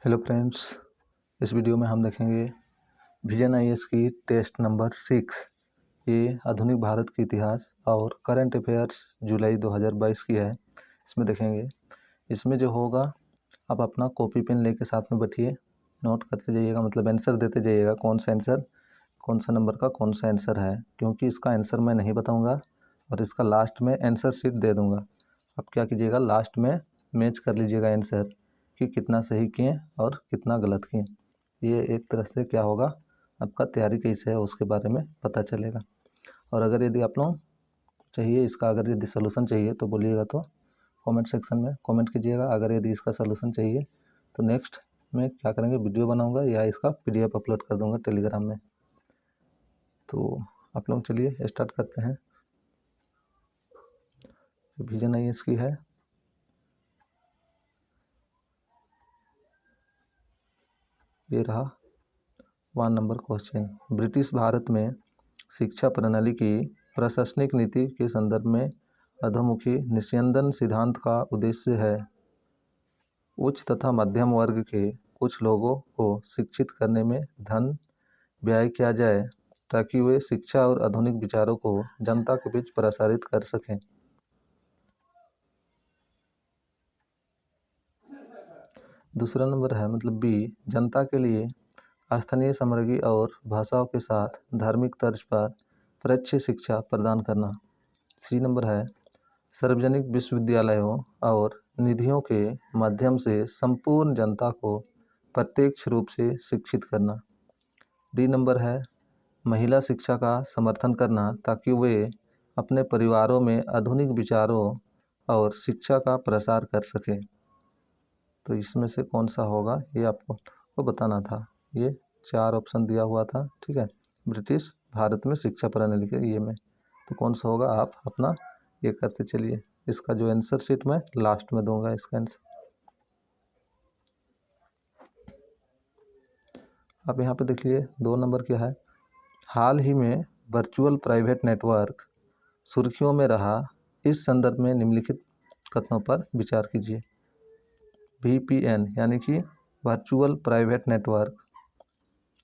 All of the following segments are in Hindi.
हेलो फ्रेंड्स, इस वीडियो में हम देखेंगे विजन आईएएस की टेस्ट नंबर 6। ये आधुनिक भारत के इतिहास और करंट अफेयर्स जुलाई 2022 की है। इसमें देखेंगे, इसमें जो होगा आप अपना कॉपी पेन लेके साथ में बैठिए, नोट करते जाइएगा, मतलब आंसर देते जाइएगा, कौन सा आंसर, कौन सा नंबर का कौन सा आंसर है, क्योंकि इसका आंसर मैं नहीं बताऊँगा और इसका लास्ट में आंसर शीट दे दूँगा। आप क्या कीजिएगा, लास्ट में मैच कर लीजिएगा आंसर कि कितना सही किए और कितना गलत किए। ये एक तरह से क्या होगा, आपका तैयारी कैसे है उसके बारे में पता चलेगा। और अगर यदि आप लोग चाहिए इसका, अगर यदि सोल्यूशन चाहिए तो बोलिएगा, तो कमेंट सेक्शन में कमेंट कीजिएगा। अगर यदि इसका सोल्यूशन चाहिए तो नेक्स्ट में क्या करेंगे, वीडियो बनाऊंगा या इसका पीडीएफ अपलोड कर दूंगा टेलीग्राम में। तो आप लोग चलिए स्टार्ट करते हैं। विजन आईएएस की है। ये रहा 1 नंबर क्वेश्चन। ब्रिटिश भारत में शिक्षा प्रणाली की प्रशासनिक नीति के संदर्भ में अधोमुखी निस्यंदन सिद्धांत का उद्देश्य है उच्च तथा मध्यम वर्ग के कुछ लोगों को शिक्षित करने में धन व्यय किया जाए ताकि वे शिक्षा और आधुनिक विचारों को जनता के बीच प्रसारित कर सकें। दूसरा नंबर है मतलब बी, जनता के लिए स्थानीय सामग्री और भाषाओं के साथ धार्मिक तर्ज पर प्रच्य शिक्षा प्रदान करना। सी नंबर है सार्वजनिक विश्वविद्यालयों और निधियों के माध्यम से संपूर्ण जनता को प्रत्यक्ष रूप से शिक्षित करना। डी नंबर है महिला शिक्षा का समर्थन करना ताकि वे अपने परिवारों में आधुनिक विचारों और शिक्षा का प्रसार कर सकें। तो इसमें से कौन सा होगा ये आपको बताना था। ये 4 ऑप्शन दिया हुआ था, ठीक है, ब्रिटिश भारत में शिक्षा प्रणाली के ये में, तो कौन सा होगा आप अपना ये करते चलिए। इसका जो आंसर शीट मैं लास्ट में दूंगा इसका आंसर। आप यहाँ पे देख लीजिए 2 नंबर क्या है। हाल ही में वर्चुअल प्राइवेट नेटवर्क सुर्खियों में रहा, इस संदर्भ में निम्नलिखित कथनों पर विचार कीजिए। VPN यानी कि वर्चुअल प्राइवेट नेटवर्क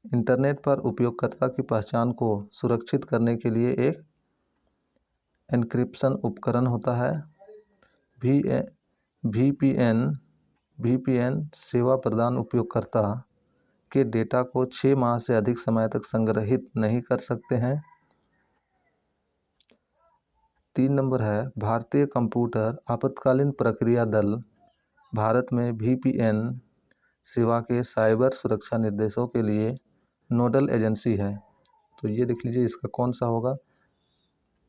इंटरनेट पर उपयोगकर्ता की पहचान को सुरक्षित करने के लिए एक एन्क्रिप्शन उपकरण होता है। VPN सेवा प्रदान उपयोगकर्ता के डेटा को 6 माह से अधिक समय तक संग्रहित नहीं कर सकते हैं। 3 नंबर है भारतीय कंप्यूटर आपातकालीन प्रक्रिया दल भारत में VPN सेवा के साइबर सुरक्षा निर्देशों के लिए नोडल एजेंसी है। तो ये देख लीजिए इसका कौन सा होगा।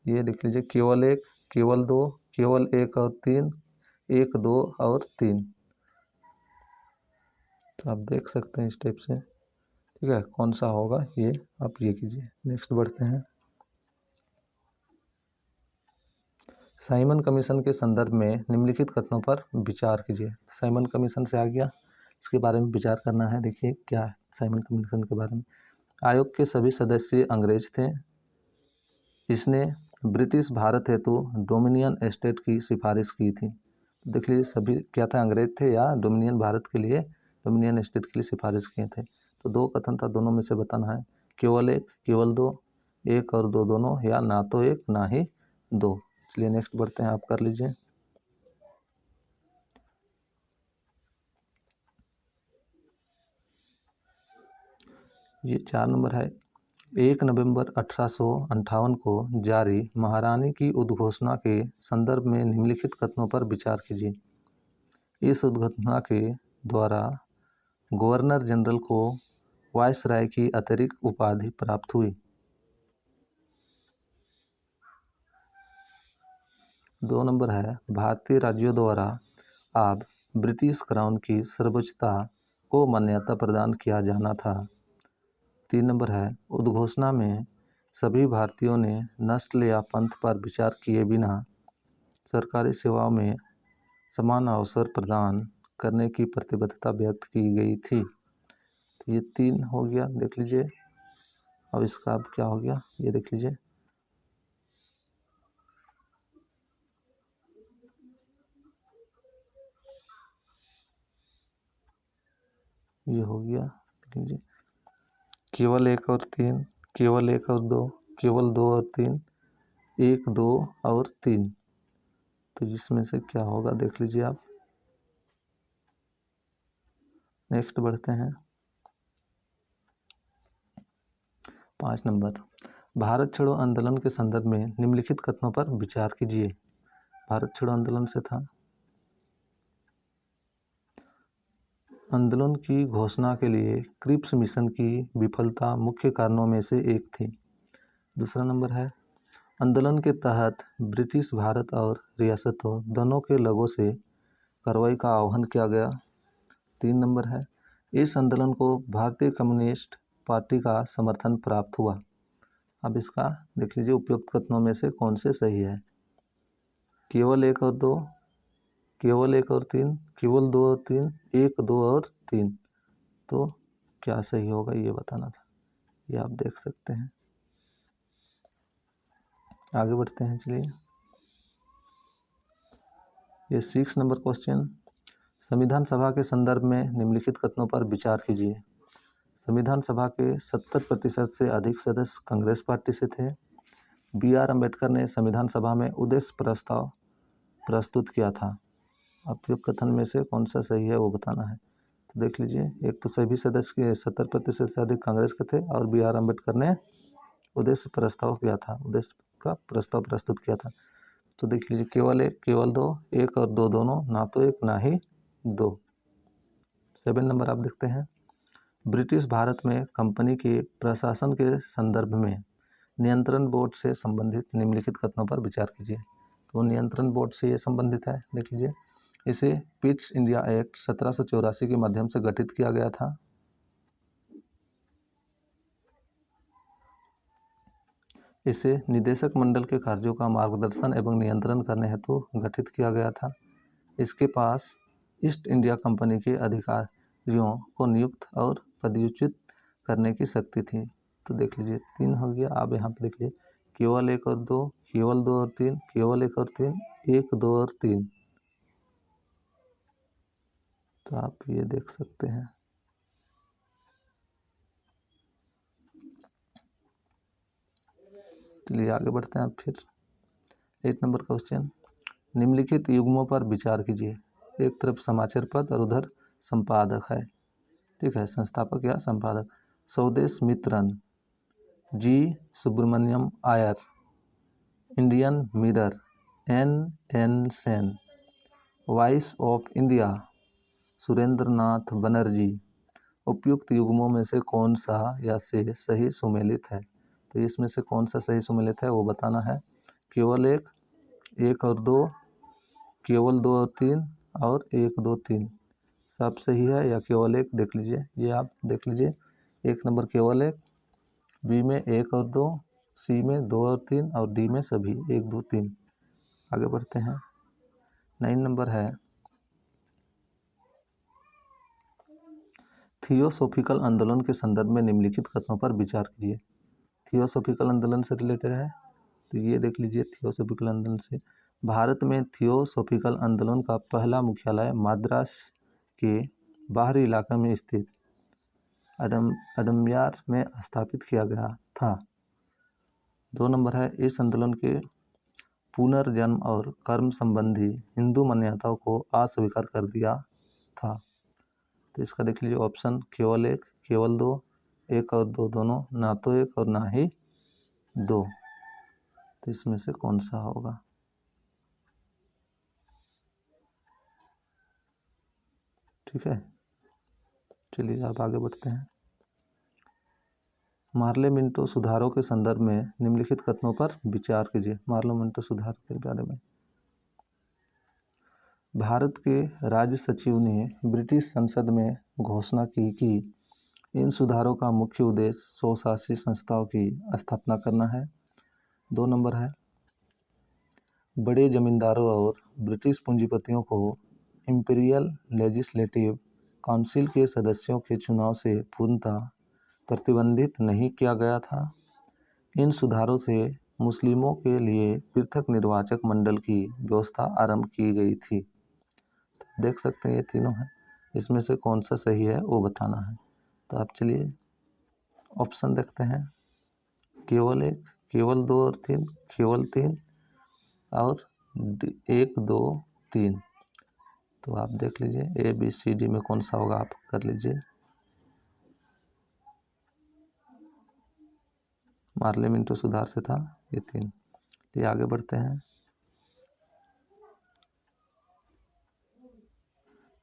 ये देख लीजिए केवल 1, केवल 2, केवल 1 और 3, 1, 2 और 3। तो आप देख सकते हैं इस टाइप से, ठीक है, कौन सा होगा ये आप ये कीजिए। नेक्स्ट बढ़ते हैं। साइमन कमीशन के संदर्भ में निम्नलिखित कथनों पर विचार कीजिए। साइमन कमीशन से आ गया, इसके बारे में विचार करना है। देखिए क्या है साइमन कमीशन के बारे में। आयोग के सभी सदस्य अंग्रेज थे। इसने ब्रिटिश भारत हेतु डोमिनियन स्टेट की सिफारिश की थी। देख लीजिए सभी क्या था, अंग्रेज थे या डोमिनियन भारत के लिए, डोमिनियन स्टेट के लिए सिफारिश किए थे। तो 2 कथन था, दोनों में से बताना है। केवल 1, केवल 2, 1 और 2 दोनों, या ना तो 1 ना ही 2। चलिए नेक्स्ट बढ़ते हैं, आप कर लीजिए। ये 4 नंबर है। 1 नवंबर 1858 को जारी महारानी की उद्घोषणा के संदर्भ में निम्नलिखित कथनों पर विचार कीजिए। इस उद्घोषणा के द्वारा गवर्नर जनरल को वायसराय की अतिरिक्त उपाधि प्राप्त हुई। 2 नंबर है भारतीय राज्यों द्वारा अब ब्रिटिश क्राउन की सर्वोच्चता को मान्यता प्रदान किया जाना था। 3 नंबर है उद्घोषणा में सभी भारतीयों ने नस्ल या पंथ पर विचार किए बिना सरकारी सेवाओं में समान अवसर प्रदान करने की प्रतिबद्धता व्यक्त की गई थी। तो ये 3 हो गया, देख लीजिए। अब इसका अब क्या हो गया ये देख लीजिए। ये हो गया, देख लीजिए, केवल 1 और 3, केवल 1 और 2, केवल 2 और 3, 1, 2 और 3। तो इसमें से क्या होगा देख लीजिए आप। नेक्स्ट बढ़ते हैं 5 नंबर। भारत छोड़ो आंदोलन के संदर्भ में निम्नलिखित कथनों पर विचार कीजिए। भारत छोड़ो आंदोलन से था, आंदोलन की घोषणा के लिए क्रिप्स मिशन की विफलता मुख्य कारणों में से एक थी। दूसरा नंबर है, आंदोलन के तहत ब्रिटिश भारत और रियासतों दोनों के लोगों से कार्रवाई का आह्वान किया गया। 3 नंबर है, इस आंदोलन को भारतीय कम्युनिस्ट पार्टी का समर्थन प्राप्त हुआ। अब इसका देख लीजिए उपयुक्त कथनों में से कौन से सही है। केवल 1 और 2, केवल 1 और 3, केवल 2 और 3, 1, 2 और 3। तो क्या सही होगा ये बताना था, ये आप देख सकते हैं। आगे बढ़ते हैं, चलिए। ये 6 नंबर क्वेश्चन, संविधान सभा के संदर्भ में निम्नलिखित कथनों पर विचार कीजिए। संविधान सभा के 70% से अधिक सदस्य कांग्रेस पार्टी से थे। BR अम्बेडकर ने संविधान सभा में उद्देश्य प्रस्ताव प्रस्तुत किया था। उपयुक्त कथन में से कौन सा सही है वो बताना है। तो देख लीजिए, एक तो सभी सदस्य के 70% से अधिक कांग्रेस के थे और BR अम्बेडकर ने उद्देश्य प्रस्ताव किया था, उद्देश्य का प्रस्ताव प्रस्तुत किया था। तो देख लीजिए, केवल 1, केवल 2, 1 और 2 दोनों, ना तो 1 ना ही 2। 7 नंबर आप देखते हैं, ब्रिटिश भारत में कंपनी के प्रशासन के संदर्भ में नियंत्रण बोर्ड से संबंधित निम्नलिखित कथनों पर विचार कीजिए। तो नियंत्रण बोर्ड से ये संबंधित है, देख लीजिए। इसे पिट्स इंडिया एक्ट 1784 के माध्यम से गठित किया गया था। इसे निदेशक मंडल के कार्यों का मार्गदर्शन एवं नियंत्रण करने हेतु गठित किया गया था। इसके पास ईस्ट इंडिया कंपनी के अधिकारियों को नियुक्त और पदच्युत करने की शक्ति थी। तो देख लीजिए, 3 हो गया। आप यहाँ पे देख लीजिए, केवल 1 और 2, केवल 2 और 3, केवल 1 और 3, 1, 2 और 3। तो आप ये देख सकते हैं। चलिए आगे बढ़ते हैं फिर 8 नंबर क्वेश्चन, निम्नलिखित युग्मों पर विचार कीजिए। एक तरफ समाचार पद और उधर संपादक है, ठीक है, संस्थापक या संपादक। Swadesamitran, G Subramania Iyer, Indian Mirror, N Sen, Voice of India, Surendra Nath Banerjee. उपयुक्त युग्मों में से कौन सा या से सही सुमेलित है। तो इसमें से कौन सा सही सुमेलित है वो बताना है। केवल 1, 1 और 2, केवल 2 और 3 और 1, 2, 3 सब सही है या केवल 1, देख लीजिए। ये आप देख लीजिए, 1 नंबर केवल 1, बी में 1 और 2, सी में 2 और 3 और डी में सभी 1, 2, 3। आगे बढ़ते हैं, 9 नंबर है, थियोसॉफिकल आंदोलन के संदर्भ में निम्नलिखित कथनों पर विचार कीजिए। थियोसॉफिकल आंदोलन से रिलेटेड है, तो ये देख लीजिए। थियोसॉफिकल आंदोलन से, भारत में थियोसॉफिकल आंदोलन का पहला मुख्यालय मद्रास के बाहरी इलाके में स्थित अडम्यार में स्थापित किया गया था। 2 नंबर है, इस आंदोलन के पुनर्जन्म और कर्म संबंधी हिंदू मान्यताओं को अस्वीकार कर दिया था। तो इसका देख लीजिए ऑप्शन, केवल 1, केवल 2, 1 और 2 दोनों, ना तो 1 और ना ही 2। तो इसमें से कौन सा होगा। ठीक है, चलिए आप आगे बढ़ते हैं। मार्ले मिंटो सुधारों के संदर्भ में निम्नलिखित कथनों पर विचार कीजिए। मार्ले मिंटो सुधार के बारे में, भारत के राज्य सचिव ने ब्रिटिश संसद में घोषणा की कि इन सुधारों का मुख्य उद्देश्य स्वशासी संस्थाओं की स्थापना करना है। 2 नंबर है, बड़े जमींदारों और ब्रिटिश पूंजीपतियों को इंपीरियल लेजिस्लेटिव काउंसिल के सदस्यों के चुनाव से पूर्णतः प्रतिबंधित नहीं किया गया था। इन सुधारों से मुस्लिमों के लिए पृथक निर्वाचक मंडल की व्यवस्था आरंभ की गई थी। देख सकते हैं ये तीनों हैं। इसमें से कौन सा सही है वो बताना है। तो आप चलिए ऑप्शन देखते हैं, केवल एक, केवल दो और तीन, केवल तीन और एक, दो, तीन। तो आप देख लीजिए ABCD में कौन सा होगा, आप कर लीजिए। मार्ले मिंटो सुधार से था ये तीन। ये आगे बढ़ते हैं।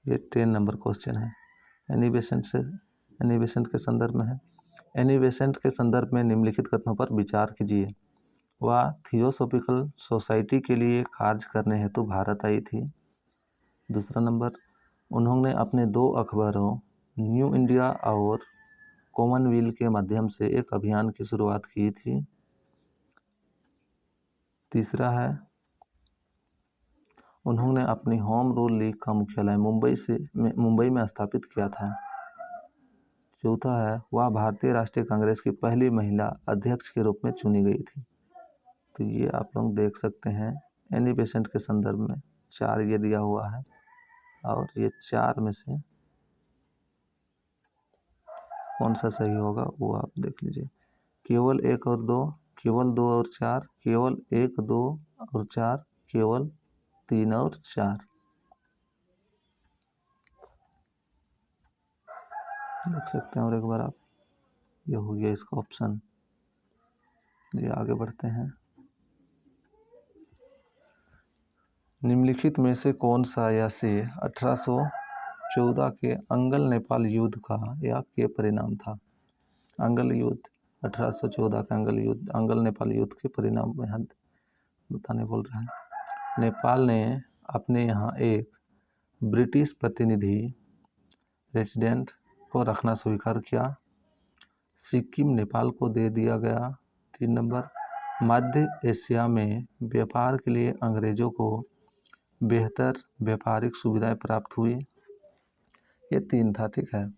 ये 10 नंबर क्वेश्चन है, एनी के संदर्भ में है। एनी बेसेंट के संदर्भ में निम्नलिखित कथनों पर विचार कीजिए। वह थियोसॉफिकल सोसाइटी के लिए कार्य करने हेतु भारत आई थी। दूसरा नंबर, उन्होंने अपने 2 अखबारों न्यू इंडिया और कॉमनवेल्थ के माध्यम से एक अभियान की शुरुआत की थी। तीसरा है, उन्होंने अपनी होम रूल लीग का मुख्यालय मुंबई में स्थापित किया था। चौथा है, वह भारतीय राष्ट्रीय कांग्रेस की पहली महिला अध्यक्ष के रूप में चुनी गई थी। तो ये आप लोग देख सकते हैं एनी बेसेंट के संदर्भ में 4 ये दिया हुआ है, और ये 4 में से कौन सा सही होगा वो आप देख लीजिए। केवल 1 और 2, केवल 2 और 4, केवल 1, 2 और 4, केवल 3 और 4। देख सकते हैं। और एक बार आप, ये हो गया इसका ऑप्शन। ये आगे बढ़ते हैं। निम्नलिखित में से कौन सा ऐसे 1814 के अंगल नेपाल युद्ध का या के परिणाम था। अंगल युद्ध, 1814 का अंगल नेपाल युद्ध के परिणाम में बताने बोल रहा है। नेपाल ने अपने यहाँ एक ब्रिटिश प्रतिनिधि रेजिडेंट को रखना स्वीकार किया। सिक्किम नेपाल को दे दिया गया। 3 नंबर, मध्य एशिया में व्यापार के लिए अंग्रेजों को बेहतर व्यापारिक सुविधाएं प्राप्त हुई। ये 3 था, ठीक है।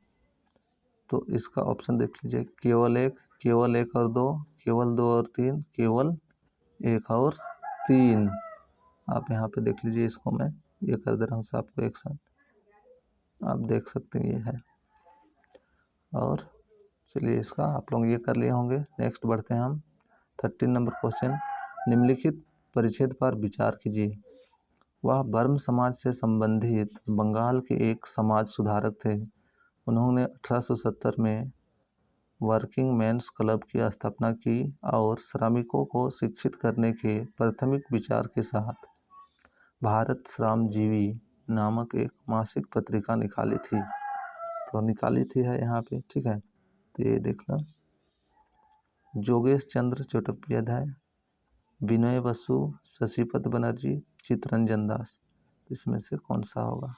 तो इसका ऑप्शन देख लीजिए, केवल 1, केवल 1 और 2, केवल 2 और 3, केवल 1 और 3। आप यहाँ पे देख लीजिए, इसको मैं ये कर दे रहा हूँ आपको एक साथ, आप देख सकते हैं ये है। और चलिए इसका आप लोग ये कर लिए होंगे। नेक्स्ट बढ़ते हैं हम 13 नंबर क्वेश्चन। निम्नलिखित परिच्छेद पर विचार कीजिए। वह ब्रह्म समाज से संबंधित बंगाल के एक समाज सुधारक थे। उन्होंने 1870 में वर्किंग मेंस क्लब की स्थापना की और श्रमिकों को शिक्षित करने के प्राथमिक विचार के साथ भारत श्रमजीवी नामक एक मासिक पत्रिका निकाली थी। तो निकाली थी है यहाँ पे, ठीक है। तो ये देखना, जोगेश चंद्र चट्टोपाध्याय, विनय बसु, शशिपथ बनर्जी, चित्तरंजन दास। इसमें से कौन सा होगा।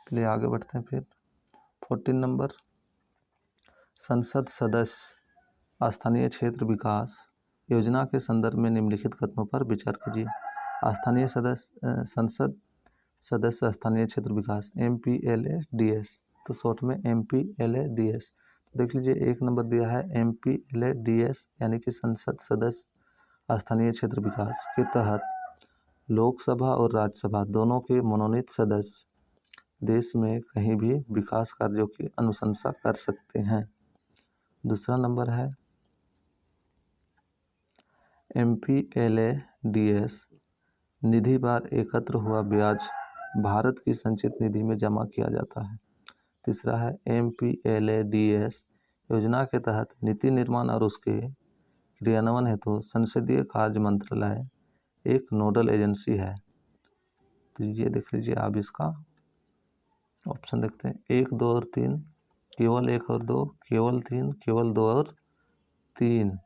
चलिए आगे बढ़ते हैं फिर 14 नंबर। संसद सदस्य स्थानीय क्षेत्र विकास योजना के संदर्भ में निम्नलिखित कथनों पर विचार कीजिए। संसद सदस्य स्थानीय क्षेत्र विकास MPLADS, तो शॉर्ट में MPLADS। तो देख लीजिए 1 नंबर दिया है MPLADS, यानी कि संसद सदस्य स्थानीय क्षेत्र विकास के तहत लोकसभा और राज्यसभा दोनों के मनोनीत सदस्य देश में कहीं भी विकास कार्यों की अनुशंसा कर सकते हैं। दूसरा नंबर है MPLADS निधि पर एकत्र हुआ ब्याज भारत की संचित निधि में जमा किया जाता है। तीसरा है MPLADS योजना के तहत नीति निर्माण और उसके क्रियान्वयन हेतु संसदीय कार्य मंत्रालय एक नोडल एजेंसी है। तो ये देख लीजिए, आप इसका ऑप्शन देखते हैं 1, 2 और 3, केवल 1 और 2, केवल 3, केवल 2 और 3।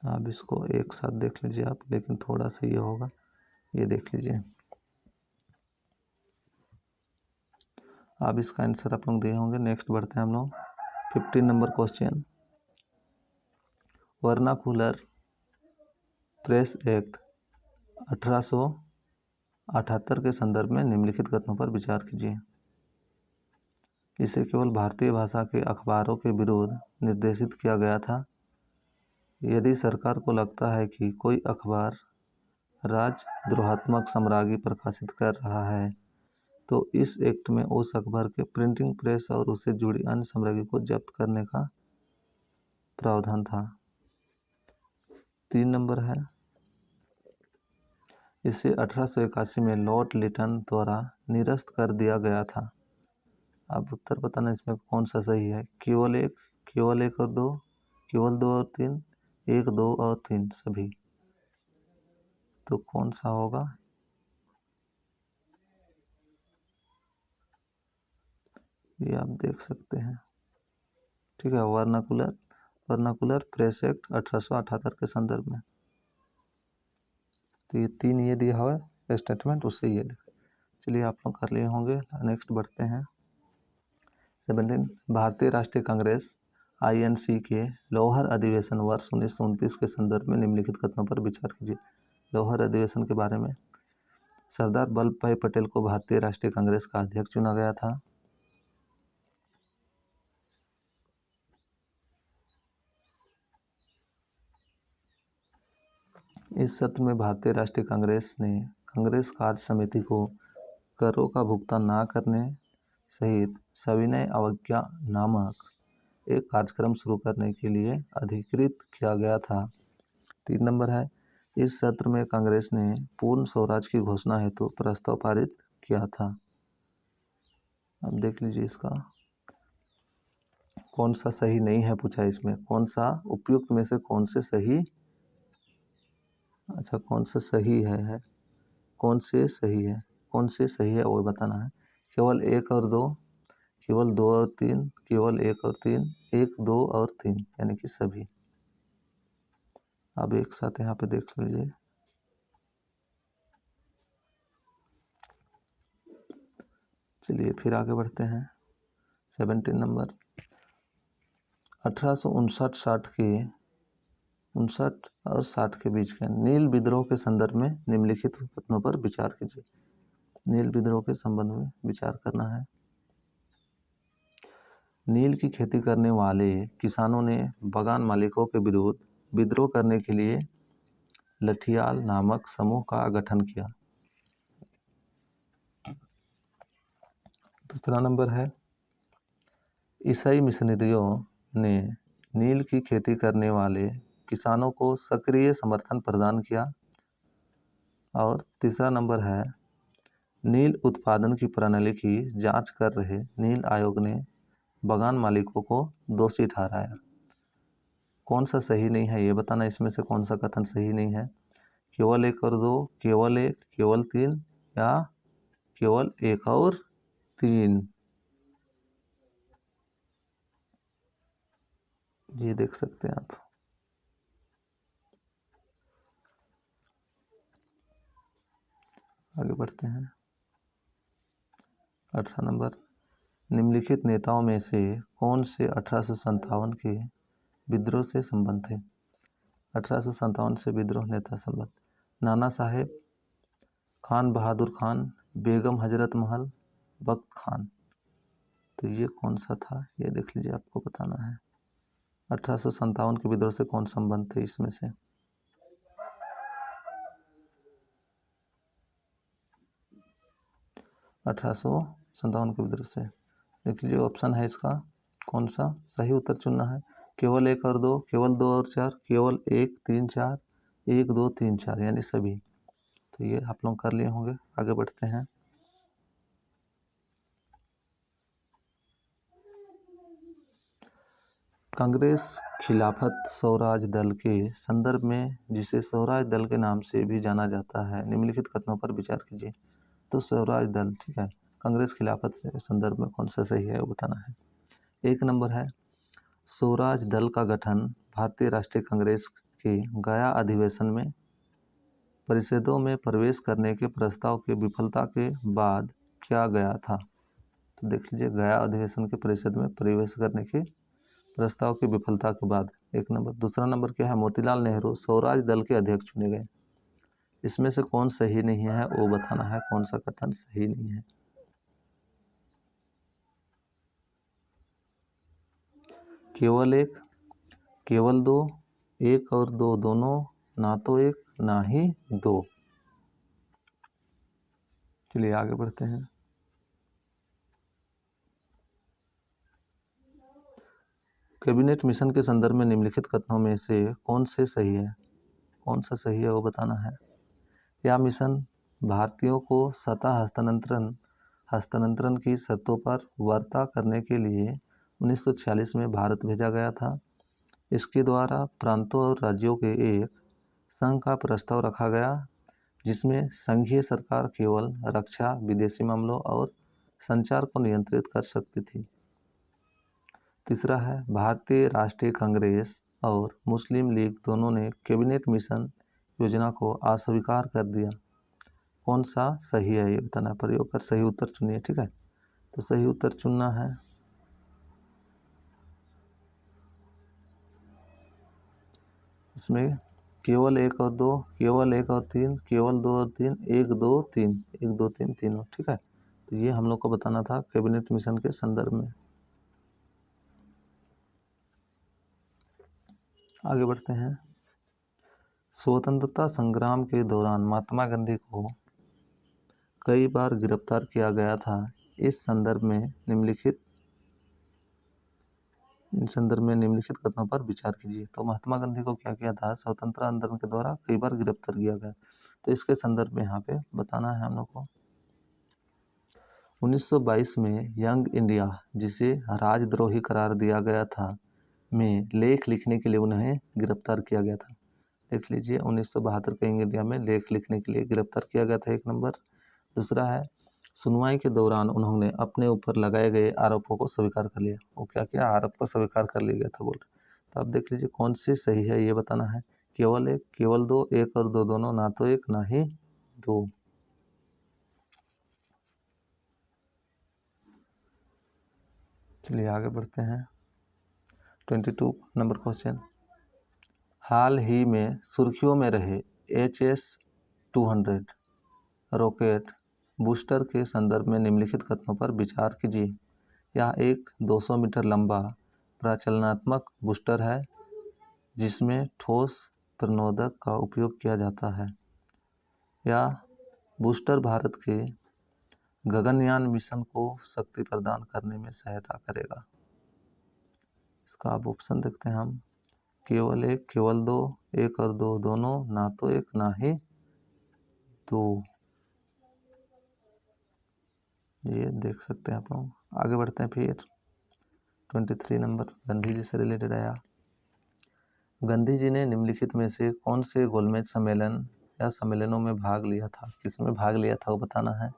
आप इसको एक साथ देख लीजिए आप, लेकिन थोड़ा सा ये होगा, ये देख लीजिए। आप इसका आंसर आप लोग दिए होंगे। नेक्स्ट बढ़ते हैं हम लोग 15 number question. Vernacular press act 1878 के संदर्भ में निम्नलिखित कथनों पर विचार कीजिए। इसे केवल भारतीय भाषा के अखबारों के विरुद्ध निर्देशित किया गया था। यदि सरकार को लगता है कि कोई अखबार राजद्रोहात्मक सामग्री प्रकाशित कर रहा है तो इस एक्ट में उस अखबार के प्रिंटिंग प्रेस और उससे जुड़ी अन्य सामग्री को जब्त करने का प्रावधान था। 3 नंबर है, इसे 1881 में लॉर्ड लिटन द्वारा निरस्त कर दिया गया था। अब उत्तर बताना इसमें कौन सा सही है। केवल एक और दो, केवल 2 और 3, 1, 2 और 3 सभी। तो कौन सा होगा? ये आप देख सकते हैं, ठीक है। वर्नाकुलर प्रेस एक्ट 1878 के संदर्भ में। तो ये 3 ये दिया हुआ है स्टेटमेंट, उससे ये दिया। चलिए आप लोग कर लिए होंगे। नेक्स्ट बढ़ते हैं। 17 भारतीय राष्ट्रीय कांग्रेस INC के लौहर अधिवेशन वर्ष 1929 के संदर्भ में निम्नलिखित कथनों पर विचार कीजिए। लौहर अधिवेशन के बारे में, सरदार वल्लभ भाई पटेल को भारतीय राष्ट्रीय कांग्रेस का अध्यक्ष चुना गया था। इस सत्र में भारतीय राष्ट्रीय कांग्रेस ने कांग्रेस कार्य समिति को करों का भुगतान न करने सहित सविनय अवज्ञा नामक एक कार्यक्रम शुरू करने के लिए अधिकृत किया गया था। 3 नंबर है, इस सत्र में कांग्रेस ने पूर्ण स्वराज की घोषणा हेतु प्रस्ताव पारित किया था। अब देख लीजिए इसका कौन सा सही नहीं है पूछा है इसमें। कौन सा उपयुक्त में से कौन से सही, अच्छा कौन सा सही है, कौन से सही है वो बताना है। केवल 1 और 2, केवल 2 और 3, केवल 1 और 3, 1, 2 और 3 यानी कि सभी। अब एक साथ यहाँ पे देख लीजिए। चलिए फिर आगे बढ़ते हैं। 17 नंबर, 1859-60 के 59 और 60 के बीच के नील विद्रोह के संदर्भ में निम्नलिखित कथनों पर विचार कीजिए। नील विद्रोह के संबंध में विचार करना है। नील की खेती करने वाले किसानों ने बागान मालिकों के विरुद्ध विद्रोह करने के लिए लठियाल नामक समूह का गठन किया। दूसरा नंबर है, ईसाई मिशनरियों ने नील की खेती करने वाले किसानों को सक्रिय समर्थन प्रदान किया। और तीसरा नंबर है, नील उत्पादन की प्रणाली की जांच कर रहे नील आयोग ने बागान मालिकों को दोषी ठहराया। कौन सा सही नहीं है ये बताना, इसमें से कौन सा कथन सही नहीं है। केवल 1 और 2, केवल 1, केवल 3 या केवल 1 और 3। ये देख सकते हैं आप। आगे बढ़ते हैं। 18 नंबर, निम्नलिखित नेताओं में से कौन से 1857 के विद्रोह से संबंध थे। 1857 से विद्रोह नेता संबंध, नाना साहेब, खान बहादुर खान, बेगम हजरत महल, बख्त खान। तो ये कौन सा था ये देख लीजिए, आपको बताना है। 1857 के विद्रोह से कौन संबंध थे इसमें से। $1857 के विद्रोह से देख लीजिए ऑप्शन है इसका कौन सा सही उत्तर चुनना है। केवल 1 और 2, केवल 2 और 4, केवल 1, 3, 4, 1, 2, 3, 4 यानी सभी। तो ये आप लोग कर लिए होंगे। आगे बढ़ते हैं। कांग्रेस खिलाफत स्वराज दल के संदर्भ में, जिसे स्वराज दल के नाम से भी जाना जाता है, निम्नलिखित कथनों पर विचार कीजिए। तो स्वराज दल, ठीक है, कांग्रेस खिलाफत से संदर्भ में कौन सा सही है वो बताना है। 1 नंबर है, स्वराज दल का गठन भारतीय राष्ट्रीय कांग्रेस के गया अधिवेशन में परिषदों में प्रवेश करने के प्रस्ताव के विफलता के बाद किया गया था। तो देख लीजिए, गया अधिवेशन के परिषद में प्रवेश करने के प्रस्ताव की विफलता के बाद। 1 नंबर। दूसरा नंबर क्या है, मोतीलाल नेहरू स्वराज दल के अध्यक्ष चुने गए। इसमें से कौन सही नहीं है वो बताना है, कौन सा कथन सही नहीं है। केवल 1, केवल 2, एक और दो दोनों, ना तो एक ना ही दो। चलिए आगे बढ़ते हैं। कैबिनेट मिशन के संदर्भ में निम्नलिखित कथनों में से कौन से सही है, कौन सा सही है वो बताना है। यह मिशन भारतीयों को सतह हस्तांतरण की शर्तों पर वार्ता करने के लिए 1946 में भारत भेजा गया था। इसके द्वारा प्रांतों और राज्यों के एक संघ का प्रस्ताव रखा गया, जिसमें संघीय सरकार केवल रक्षा, विदेशी मामलों और संचार को नियंत्रित कर सकती थी। तीसरा है, भारतीय राष्ट्रीय कांग्रेस और मुस्लिम लीग दोनों ने कैबिनेट मिशन योजना को अस्वीकार कर दिया। कौन सा सही है ये बताना, प्रयोग कर सही उत्तर चुनिए। ठीक है, तो सही उत्तर चुनना है इसमें केवल एक और दो, केवल एक और तीन, केवल दो और तीन, एक दो तीन, एक दो तीन तीनों। ठीक है, तो ये हम लोग को बताना था कैबिनेट मिशन के संदर्भ में। आगे बढ़ते हैं। स्वतंत्रता संग्राम के दौरान महात्मा गांधी को कई बार गिरफ्तार किया गया था। इस संदर्भ में निम्नलिखित निम्नलिखित कथनों पर विचार कीजिए। तो महात्मा गांधी को क्या किया था, स्वतंत्रता आंदोलन के द्वारा कई बार गिरफ्तार किया गया। तो इसके संदर्भ में यहाँ पे बताना है हम लोग को। 1922 में यंग इंडिया, जिसे राजद्रोही करार दिया गया था, में लेख लिखने के लिए उन्हें गिरफ्तार किया गया था। देख लीजिए, 1972 के यंग इंडिया में लेख लिखने के लिए गिरफ्तार किया गया था, एक नंबर। दूसरा है, सुनवाई के दौरान उन्होंने अपने ऊपर लगाए गए आरोपों को स्वीकार कर लिया। वो क्या किया, आरोप को स्वीकार कर लिया गया था बोल। तो आप देख लीजिए कौन सी सही है ये बताना है। केवल एक, केवल दो, एक और दो दोनों, ना तो एक ना ही दो। चलिए आगे बढ़ते हैं। 22 नंबर क्वेश्चन। हाल ही में सुर्खियों में रहे HS-200 रॉकेट बूस्टर के संदर्भ में निम्नलिखित कथनों पर विचार कीजिए। यह एक 200 मीटर लंबा प्रचालनात्मक बूस्टर है, जिसमें ठोस प्रणोदक का उपयोग किया जाता है। यह बूस्टर भारत के गगनयान मिशन को शक्ति प्रदान करने में सहायता करेगा। इसका आप ऑप्शन देखते हैं हम। केवल एक, केवल दो, एक और दो दोनों, ना तो एक ना ही दो। ये देख सकते हैं आप लोग। आगे बढ़ते हैं फिर। 23 नंबर गांधी जी से रिलेटेड आया। गांधी जी ने निम्नलिखित में से कौन से गोलमेज सम्मेलन या सम्मेलनों में भाग लिया था, किसमें भाग लिया था वो बताना है।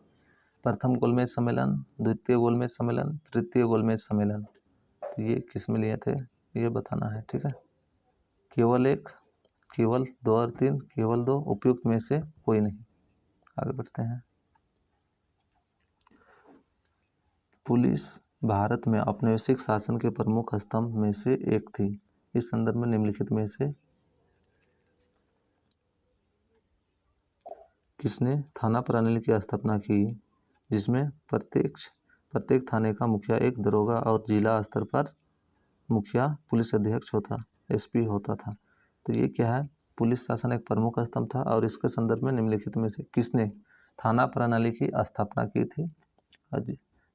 प्रथम गोलमेज सम्मेलन, द्वितीय गोलमेज सम्मेलन, तृतीय गोलमेज सम्मेलन। तो ये किस में लिए थे ये बताना है। ठीक है, केवल एक, केवल दो और तीन, केवल दो, उपयुक्त में से कोई नहीं। आगे बढ़ते हैं। पुलिस भारत में औपनिवेशिक शासन के प्रमुख स्तंभ में से एक थी। इस संदर्भ में निम्नलिखित में से किसने थाना प्रणाली की स्थापना की, जिसमें प्रत्येक थाने का मुखिया एक दरोगा और जिला स्तर पर मुखिया पुलिस अधीक्षक होता, SP होता था। तो ये क्या है, पुलिस शासन एक प्रमुख स्तंभ था और इसके संदर्भ में निम्नलिखित में से किसने थाना प्रणाली की स्थापना की थी,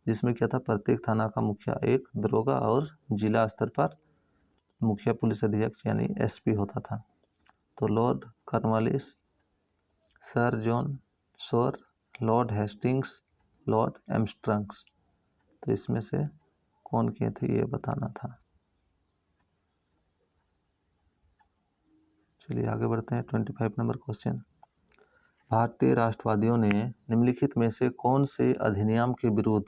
जिसमें क्या था, प्रत्येक थाना का मुखिया एक दरोगा और जिला स्तर पर मुखिया पुलिस अधीक्षक यानी SP होता था। तो Lord Cornwallis, sir John Shore, Lord Hastings, Lord Armstrong. तो इसमें से कौन किए थे ये बताना था। चलिए आगे बढ़ते हैं। 25 नंबर क्वेश्चन। भारतीय राष्ट्रवादियों ने निम्नलिखित में से कौन से अधिनियम के विरुद्ध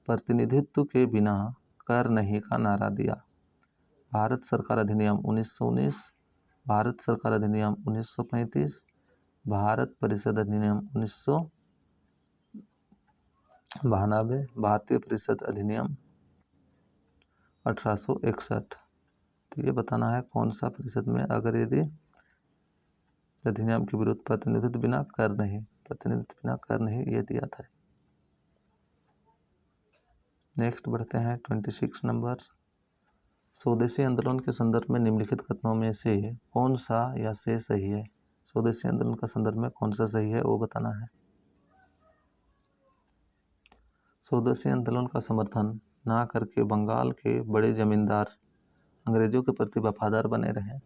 प्रतिनिधित्व के बिना कर नहीं का नारा दिया। भारत सरकार अधिनियम 1919, भारत सरकार अधिनियम 1935, भारत परिषद अधिनियम 1992, भारतीय परिषद अधिनियम 1861। तो ये बताना है कौन सा परिषद में अगर यदि अधिनियम के विरुद्ध प्रतिनिधित्व बिना कर नहीं ये दिया था। नेक्स्ट बढ़ते हैं 26 नंबर। स्वदेशी आंदोलन के संदर्भ में निम्नलिखित कथनों में से कौन सा या से सही है। स्वदेशी आंदोलन का संदर्भ में कौन सा सही है वो बताना है। स्वदेशी आंदोलन का समर्थन ना करके बंगाल के बड़े जमींदार अंग्रेजों के प्रति वफादार बने रहे।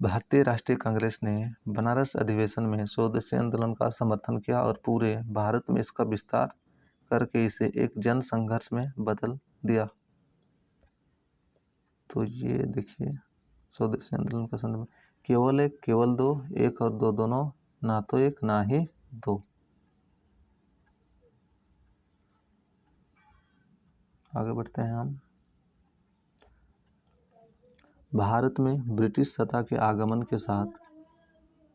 भारतीय राष्ट्रीय कांग्रेस ने बनारस अधिवेशन में स्वदेशी आंदोलन का समर्थन किया और पूरे भारत में इसका विस्तार करके इसे एक जन संघर्ष में बदल दिया। तो ये देखिए स्वदेशी आंदोलन का संदर्भ केवल एक, केवल दो, एक और दो दोनों, ना तो एक ना ही दो। आगे बढ़ते हैं हम। भारत में ब्रिटिश सत्ता के आगमन के साथ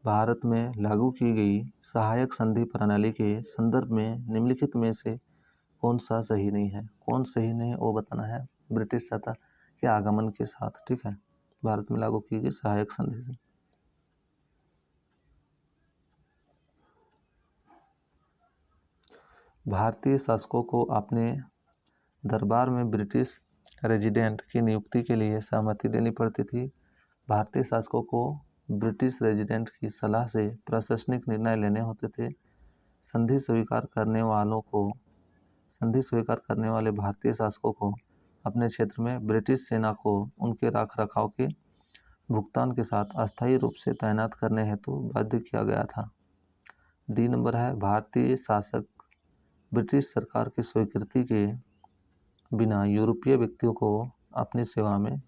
भारत में लागू की गई सहायक संधि प्रणाली के संदर्भ में निम्नलिखित में से कौन सा सही नहीं है। कौन सही नहीं है वो बताना है। ब्रिटिश सत्ता के आगमन के साथ, ठीक है, भारत में लागू की गई सहायक संधि से। भारतीय शासकों को अपने दरबार में ब्रिटिश रेजिडेंट की नियुक्ति के लिए सहमति देनी पड़ती थी। भारतीय शासकों को ब्रिटिश रेजिडेंट की सलाह से प्रशासनिक निर्णय लेने होते थे। संधि स्वीकार करने वाले भारतीय शासकों को अपने क्षेत्र में ब्रिटिश सेना को उनके रखरखाव के भुगतान के साथ अस्थायी रूप से तैनात करने हेतु बाध्य किया गया था। डी नंबर है, भारतीय शासक ब्रिटिश सरकार की स्वीकृति के बिना यूरोपीय व्यक्तियों को अपनी सेवा में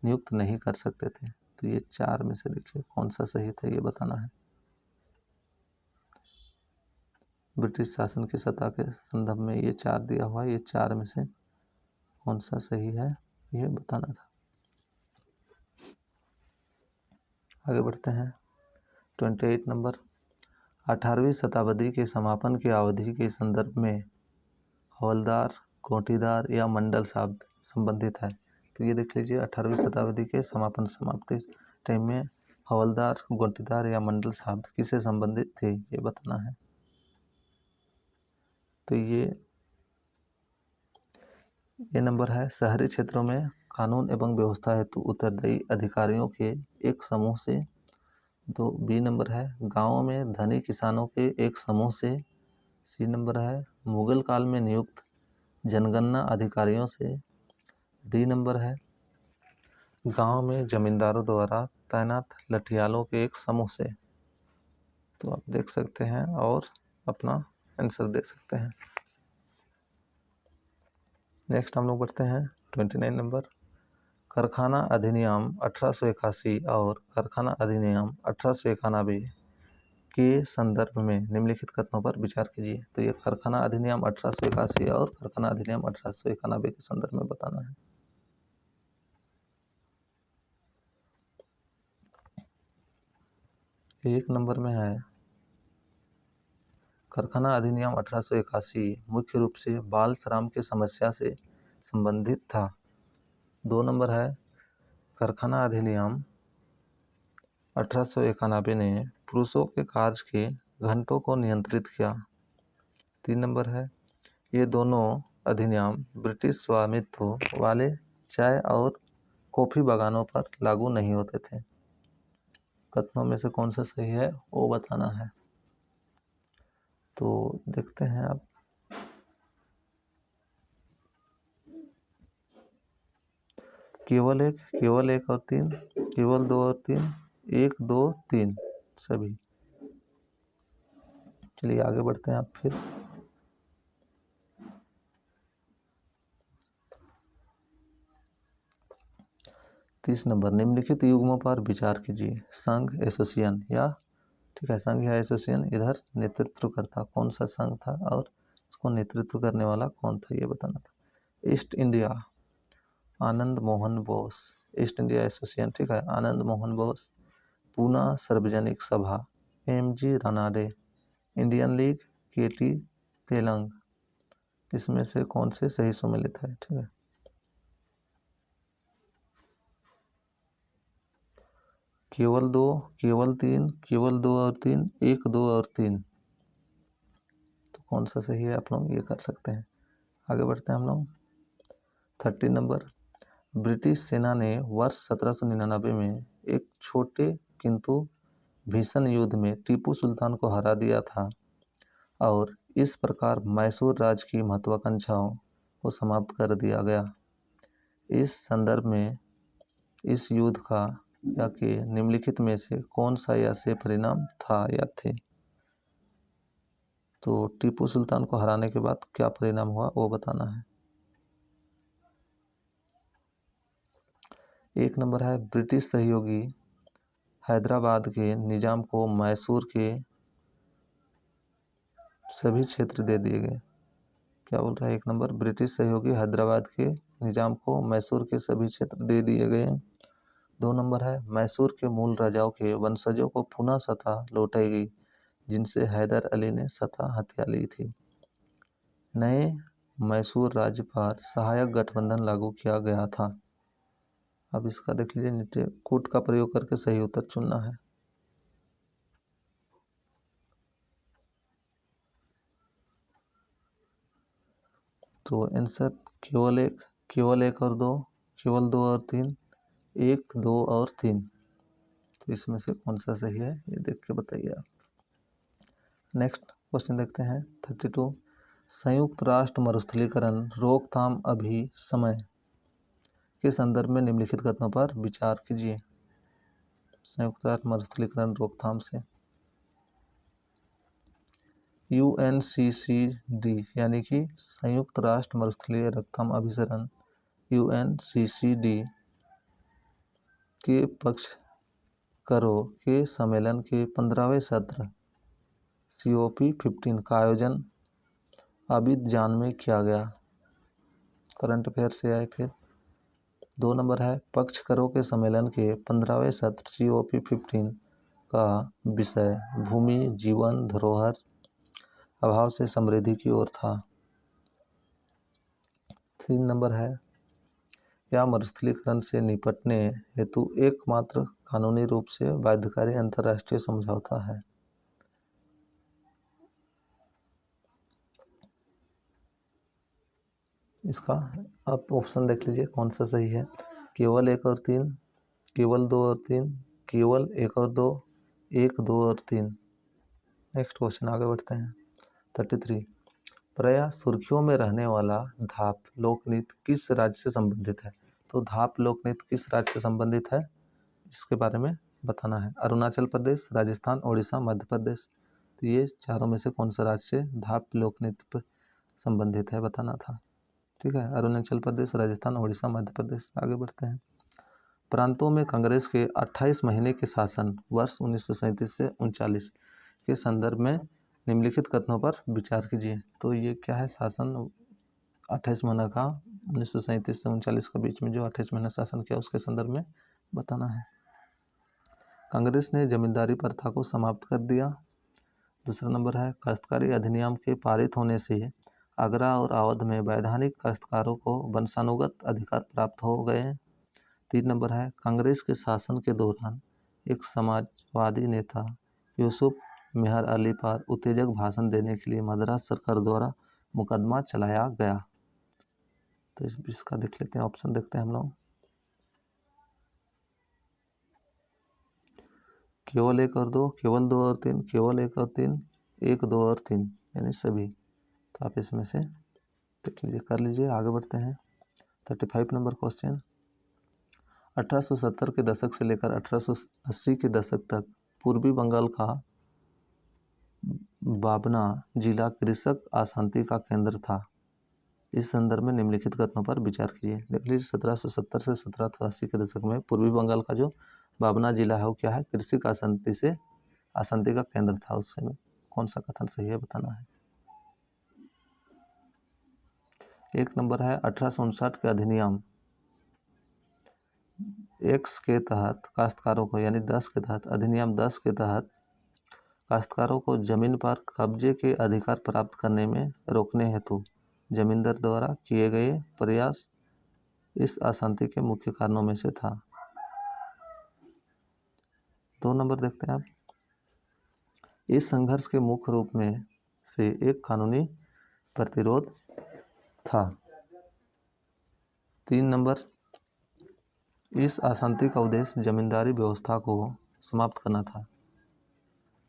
नियुक्त नहीं कर सकते थे। तो ये चार में से देखिए कौन सा सही था ये बताना है। ब्रिटिश शासन की सत्ता के संदर्भ में ये चार दिया हुआ है, ये चार में से कौन सा सही है ये बताना था। आगे बढ़ते हैं 28 नंबर। 18वीं शताब्दी के समापन की अवधि के संदर्भ में हवलदार, कोठीदार या मंडल शब्द संबंधित है। तो ये देख लीजिए 18वीं शताब्दी के समाप्ति टाइम में हवलदार, गोटीदार या मंडल शब्द किससे संबंधित थे ये बताना है। तो ये नंबर है, शहरी क्षेत्रों में कानून एवं व्यवस्था हेतु उत्तरदायी अधिकारियों के एक समूह से। तो बी नंबर है, गांवों में धनी किसानों के एक समूह से। सी नंबर है, मुगल काल में नियुक्त जनगणना अधिकारियों से। डी नंबर है, गांव में जमींदारों द्वारा तैनात लठियालों के एक समूह से। तो आप देख सकते हैं और अपना आंसर दे सकते हैं। नेक्स्ट हम लोग बढ़ते हैं 29 नंबर। कारखाना अधिनियम 1881 और कारखाना अधिनियम 1891 के संदर्भ में निम्नलिखित कथनों पर विचार कीजिए। तो ये कारखाना अधिनियम 1881 और कारखाना अधिनियम 1891 के संदर्भ में बताना है। एक नंबर में है, कारखाना अधिनियम 1881 मुख्य रूप से बाल श्रम की समस्या से संबंधित था। 2 नंबर है, कारखाना अधिनियम 1891 ने पुरुषों के कार्य के घंटों को नियंत्रित किया। 3 नंबर है, ये दोनों अधिनियम ब्रिटिश स्वामित्व वाले चाय और कॉफी बागानों पर लागू नहीं होते थे। कथनों में से कौन सा सही है वो बताना है। तो देखते हैं आप। केवल एक और तीन, केवल दो और तीन, एक, दो, तीन सभी। चलिए आगे बढ़ते हैं आप फिर। तीस नंबर, निम्नलिखित युग्मों पर विचार कीजिए। संघ, एसोसिएशन या, ठीक है, संघ या एसोसिएशन। इधर नेतृत्वकर्ता कौन सा संघ था और इसको नेतृत्व करने वाला कौन था ये बताना था। East India, Anand Mohan Bose, East India Association, ठीक है, Anand Mohan Bose. Poona Sarvajanik Sabha, MG Ranade. Indian League, KT Telang. इसमें से कौन से सही सम्मिलित है, ठीक है। केवल दो, केवल तीन, केवल दो और तीन, एक, दो और तीन। तो कौन सा सही है आप लोग ये कर सकते हैं। आगे बढ़ते हैं हम लोग 30 नंबर। ब्रिटिश सेना ने वर्ष 1799 में एक छोटे किंतु भीषण युद्ध में टीपू सुल्तान को हरा दिया था और इस प्रकार मैसूर राज्य की महत्वाकांक्षाओं को समाप्त कर दिया गया। इस संदर्भ में इस युद्ध का या कि निम्नलिखित में से कौन सा या से परिणाम था या थे? तो टीपू सुल्तान को हराने के बाद क्या परिणाम हुआ वो बताना है। एक नंबर है ब्रिटिश सहयोगी हैदराबाद के निजाम को मैसूर के सभी क्षेत्र दे दिए गए। क्या बोल रहा है? एक नंबर ब्रिटिश सहयोगी हैदराबाद के निजाम को मैसूर के सभी क्षेत्र दे दिए गए। 2 नंबर है मैसूर के मूल राजाओं के वंशजों को पुनः सत्ता लौटाई गई जिनसे हैदर अली ने सत्ता हथिया ली थी। नए मैसूर राज्य पर सहायक गठबंधन लागू किया गया था। अब इसका देख लीजिए, नीचे कूट का प्रयोग करके सही उत्तर चुनना है। तो आंसर केवल एक और दो, केवल 2 और 3, 1, 2 और 3। तो इसमें से कौन सा सही है ये देख के बताइए आप। नेक्स्ट क्वेश्चन देखते हैं 32। संयुक्त राष्ट्र मरुस्थलीकरण रोकथाम अभी समय के संदर्भ में निम्नलिखित कथनों पर विचार कीजिए। संयुक्त राष्ट्र मरुस्थलीकरण रोकथाम से UNCCD यानी कि संयुक्त राष्ट्र मरुस्थलीय रोकथाम अभिसरण UNCCD के पक्षकारों के सम्मेलन के 15वें सत्र COP15 का आयोजन अबिदजान में किया गया। करंट अफेयर से आए। फिर 2 नंबर है पक्षकारों के सम्मेलन के 15वें सत्र COP15 का विषय भूमि जीवन धरोहर अभाव से समृद्धि की ओर था। 3 नंबर है यह मरुस्थलीकरण से निपटने हेतु एकमात्र कानूनी रूप से बाध्यकारी अंतर्राष्ट्रीय समझौता है। इसका आप ऑप्शन देख लीजिए कौन सा सही है। केवल 1 और 3, केवल 2 और 3, केवल 1 और 2, 1, 2 और 3। नेक्स्ट क्वेश्चन आगे बढ़ते हैं 33। प्रायः सुर्खियों में रहने वाला धाप लोकनृत्य किस राज्य से संबंधित है? तो धाप लोकनृत्य किस राज्य से संबंधित है इसके बारे में बताना है। अरुणाचल प्रदेश, राजस्थान, उड़ीसा, मध्य प्रदेश। तो ये चारों में से कौन सा राज्य से धाप लोकनृत्य पर संबंधित है बताना था। ठीक है, अरुणाचल प्रदेश, राजस्थान, उड़ीसा, मध्य प्रदेश। आगे बढ़ते हैं। प्रांतों में कांग्रेस के 28 महीने के शासन वर्ष 1937 से 39 के संदर्भ में निम्नलिखित कथनों पर विचार कीजिए। तो ये क्या है? शासन 28 महीने का 1937 से 39 के बीच में जो 28 महीने शासन किया उसके संदर्भ में बताना है। कांग्रेस ने जमींदारी प्रथा को समाप्त कर दिया। दूसरा नंबर है काश्तकारी अधिनियम के पारित होने से आगरा और अवध में वैधानिक काश्तकारों को वंशानुगत अधिकार प्राप्त हो गए। 3 नंबर है कांग्रेस के शासन के दौरान एक समाजवादी नेता यूसुफ मेहर अली पर उत्तेजक भाषण देने के लिए मद्रास सरकार द्वारा मुकदमा चलाया गया। तो इसका देख लेते हैं, ऑप्शन देखते हैं हम लोग। केवल 1 और 2, केवल 2 और 3, केवल 1 और 3, 1, 2 और 3 यानी सभी। तो आप इसमें से देख लीजिए, कर लीजिए। आगे बढ़ते हैं 35 नंबर क्वेश्चन। 1870 के दशक से लेकर 1880 के दशक तक पूर्वी बंगाल का बाबना जिला कृषक अशांति का केंद्र था। इस संदर्भ में निम्नलिखित कथनों पर विचार कीजिए। देख लीजिए 1770 से 1780 के दशक में पूर्वी बंगाल का जो बाबना जिला है वो क्या है? कृषि अशांति का केंद्र था। उस समय कौन सा कथन सही है बताना है। 1 नंबर है 1859 के अधिनियम X के तहत काश्तकारों को यानी 10 के तहत अधिनियम 10 के तहत काश्तकारों को जमीन पर कब्जे के अधिकार प्राप्त करने में रोकने हेतु जमींदार द्वारा किए गए प्रयास इस अशांति के मुख्य कारणों में से था। 2 नंबर देखते हैं आप। इस संघर्ष के मुख्य रूप में से एक कानूनी प्रतिरोध था। 3 नंबर इस अशांति का उद्देश्य जमींदारी व्यवस्था को समाप्त करना था।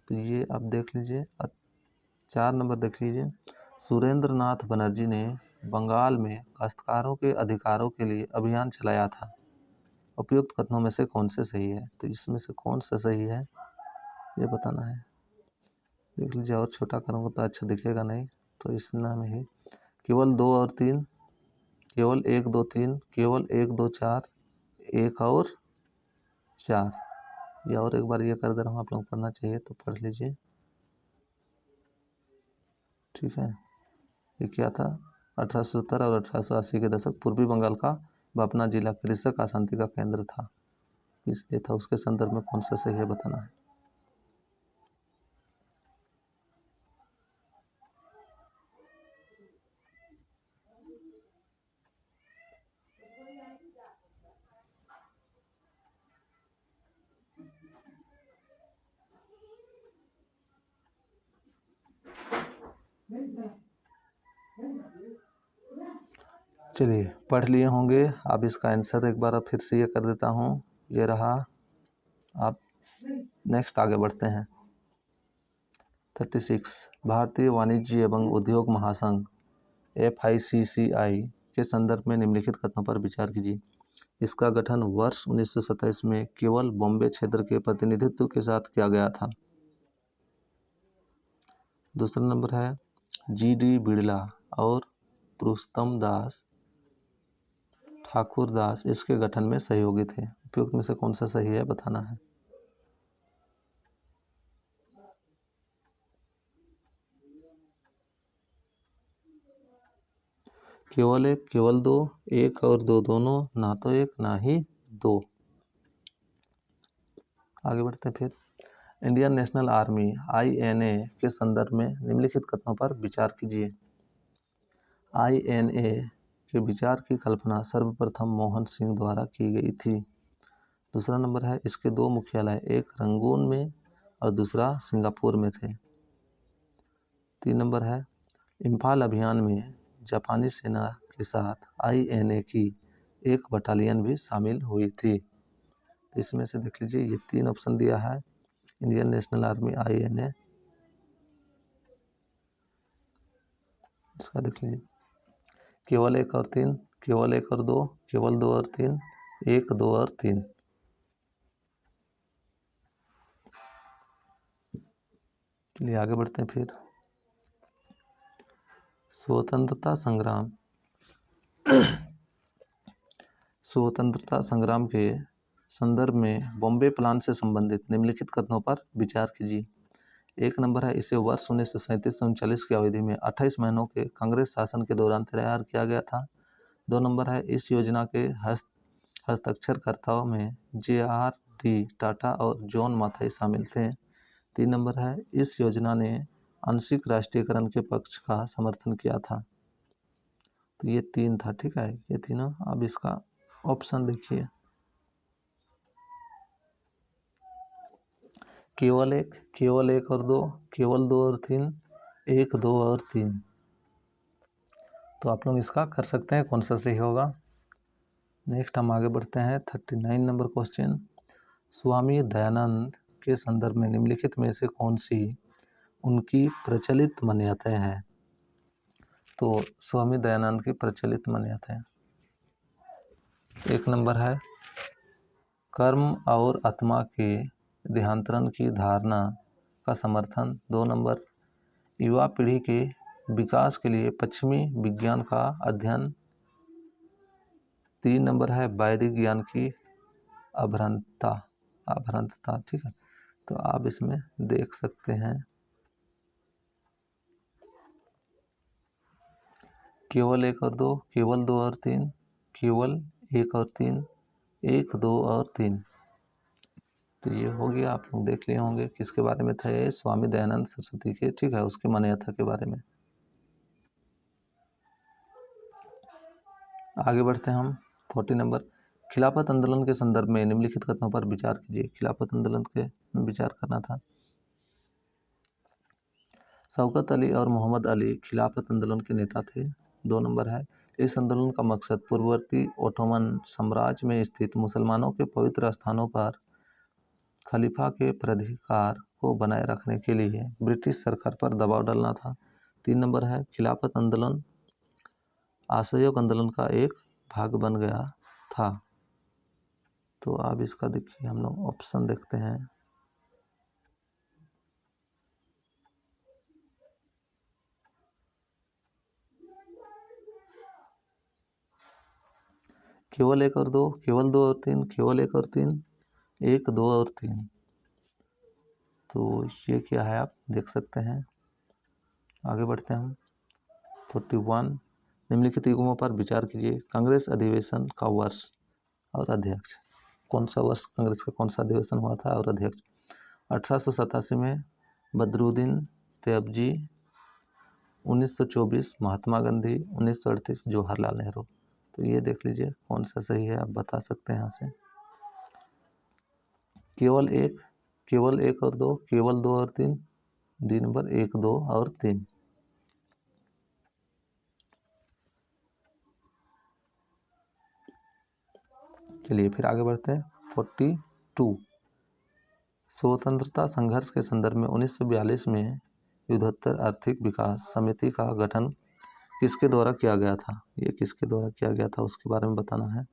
तो ये आप देख लीजिए। 4 नंबर देख लीजिए। सुरेंद्र नाथ बनर्जी ने बंगाल में काश्तकारों के अधिकारों के लिए अभियान चलाया था। उपयुक्त कथनों में से कौन से सही है? तो इसमें से कौन सा सही है ये बताना है। देख लीजिए, और छोटा करूँगा तो अच्छा दिखेगा नहीं, तो इस नाम ही केवल 2 और 3, केवल 1 2 3, केवल 1 2 4, 1 और 4। या और एक बार ये कर दे रहा हूँ, आप लोग पढ़ना चाहिए तो पढ़ लीजिए। ठीक है, ये क्या था? 1870 और 1880 के दशक पूर्वी बंगाल का बापना जिला कृषक अशांति का केंद्र था। इसलिए था, उसके संदर्भ में कौन सा सही है बताना है। चलिए, पढ़ लिए होंगे। अब इसका आंसर एक बार फिर से ये कर देता हूँ। ये रहा। आप नेक्स्ट आगे बढ़ते हैं। 36 भारतीय वाणिज्य एवं उद्योग महासंघ FICCI के संदर्भ में निम्नलिखित कथनों पर विचार कीजिए। इसका गठन वर्ष 1927 में केवल बॉम्बे क्षेत्र के प्रतिनिधित्व के साथ किया गया था। दूसरा नंबर है GD बिड़ला और पुरुषोत्तम दास ठाकुर दास इसके गठन में सहयोगी थे। उपयुक्त में से कौन सा सही है बताना है। केवल 1, केवल 2, 1 और 2 दोनों, ना तो 1 ना ही 2। आगे बढ़ते हैं फिर। इंडियन नेशनल आर्मी INA के संदर्भ में निम्नलिखित कथनों पर विचार कीजिए। INA के विचार की कल्पना सर्वप्रथम मोहन सिंह द्वारा की गई थी। दूसरा नंबर है इसके 2 मुख्यालय, एक रंगून में और दूसरा सिंगापुर में थे। 3 नंबर है इम्फाल अभियान में जापानी सेना के साथ INA की एक बटालियन भी शामिल हुई थी। इसमें से देख लीजिए, ये 3 ऑप्शन दिया है। इंडियन नेशनल आर्मी INA, इसका देख लीजिए केवल 1 और 3, केवल 1 और 2, केवल 2 और 3, 1 2 और 3। चलिए आगे बढ़ते हैं फिर। स्वतंत्रता संग्राम के संदर्भ में बॉम्बे प्लान से संबंधित निम्नलिखित कथनों पर विचार कीजिए। 1 नंबर है इसे वर्ष 1937 से 39 की अवधि में 28 महीनों के कांग्रेस शासन के दौरान तैयार किया गया था। 2 नंबर है इस योजना के हस्ताक्षरकर्ताओं में JRD टाटा और जॉन माथाई शामिल थे। 3 नंबर है इस योजना ने आंशिक राष्ट्रीयकरण के पक्ष का समर्थन किया था। तो ये 3 था। ठीक है, ये तीनों। अब इसका ऑप्शन देखिए, केवल 1, केवल 1 और 2, केवल 2 और 3, 1 2 और 3। तो आप लोग इसका कर सकते हैं कौन सा सही होगा। नेक्स्ट हम आगे बढ़ते हैं। 39 नंबर क्वेश्चन। स्वामी दयानंद के संदर्भ में निम्नलिखित में से कौन सी उनकी प्रचलित मान्यताएं हैं। तो स्वामी दयानंद की प्रचलित मान्यताएं, 1 नंबर है कर्म और आत्मा के देहांतरण की धारणा का समर्थन। 2 नंबर युवा पीढ़ी के विकास के लिए पश्चिमी विज्ञान का अध्ययन। 3 नंबर है वैदिक ज्ञान की अभ्रांतता। ठीक है, तो आप इसमें देख सकते हैं केवल 1 और 2, केवल 2 और 3, केवल 1 और 3, 1 2 और 3। तो ये हो गया। आप लोग देख लिए होंगे किसके बारे में था ये, स्वामी दयानंद सरस्वती के। ठीक है, उसकी मान्यता के बारे में। आगे बढ़ते हैं हम। 40 नंबर खिलाफत आंदोलन के संदर्भ में निम्नलिखित कथनों पर विचार कीजिए। खिलाफत आंदोलन के विचार करना था। शौकत अली और मोहम्मद अली खिलाफत आंदोलन के नेता थे। 2 नंबर है इस आंदोलन का मकसद पूर्ववर्ती ओटोमन साम्राज्य में स्थित मुसलमानों के पवित्र स्थानों पर खलीफा के प्राधिकार को बनाए रखने के लिए ब्रिटिश सरकार पर दबाव डालना था। 3 नंबर है खिलाफत आंदोलन असहयोग आंदोलन का एक भाग बन गया था। तो अब इसका देखिए हम लोग ऑप्शन देखते हैं। केवल 1 और 2, केवल 2 और 3, केवल 1 और 3, 1, 2 और 3। तो ये क्या है आप देख सकते हैं। आगे बढ़ते हैं हम। 41 निम्नलिखित युग्मों पर विचार कीजिए। कांग्रेस अधिवेशन का वर्ष और अध्यक्ष। कौन सा वर्ष कांग्रेस का कौन सा अधिवेशन हुआ था और अध्यक्ष? 1887 में बदरुद्दीन तैयबजी, 1924 महात्मा गांधी, 1938 जवाहरलाल नेहरू। तो ये देख लीजिए कौन सा सही है, आप बता सकते हैं यहाँ से। केवल 1 और 2, केवल 2 और 3, डी नंबर 1, 2 और 3। चलिए फिर आगे बढ़ते हैं। 42 स्वतंत्रता संघर्ष के संदर्भ में 1942 में युद्धोत्तर आर्थिक विकास समिति का गठन किसके द्वारा किया गया था? ये किसके द्वारा किया गया था उसके बारे में बताना है।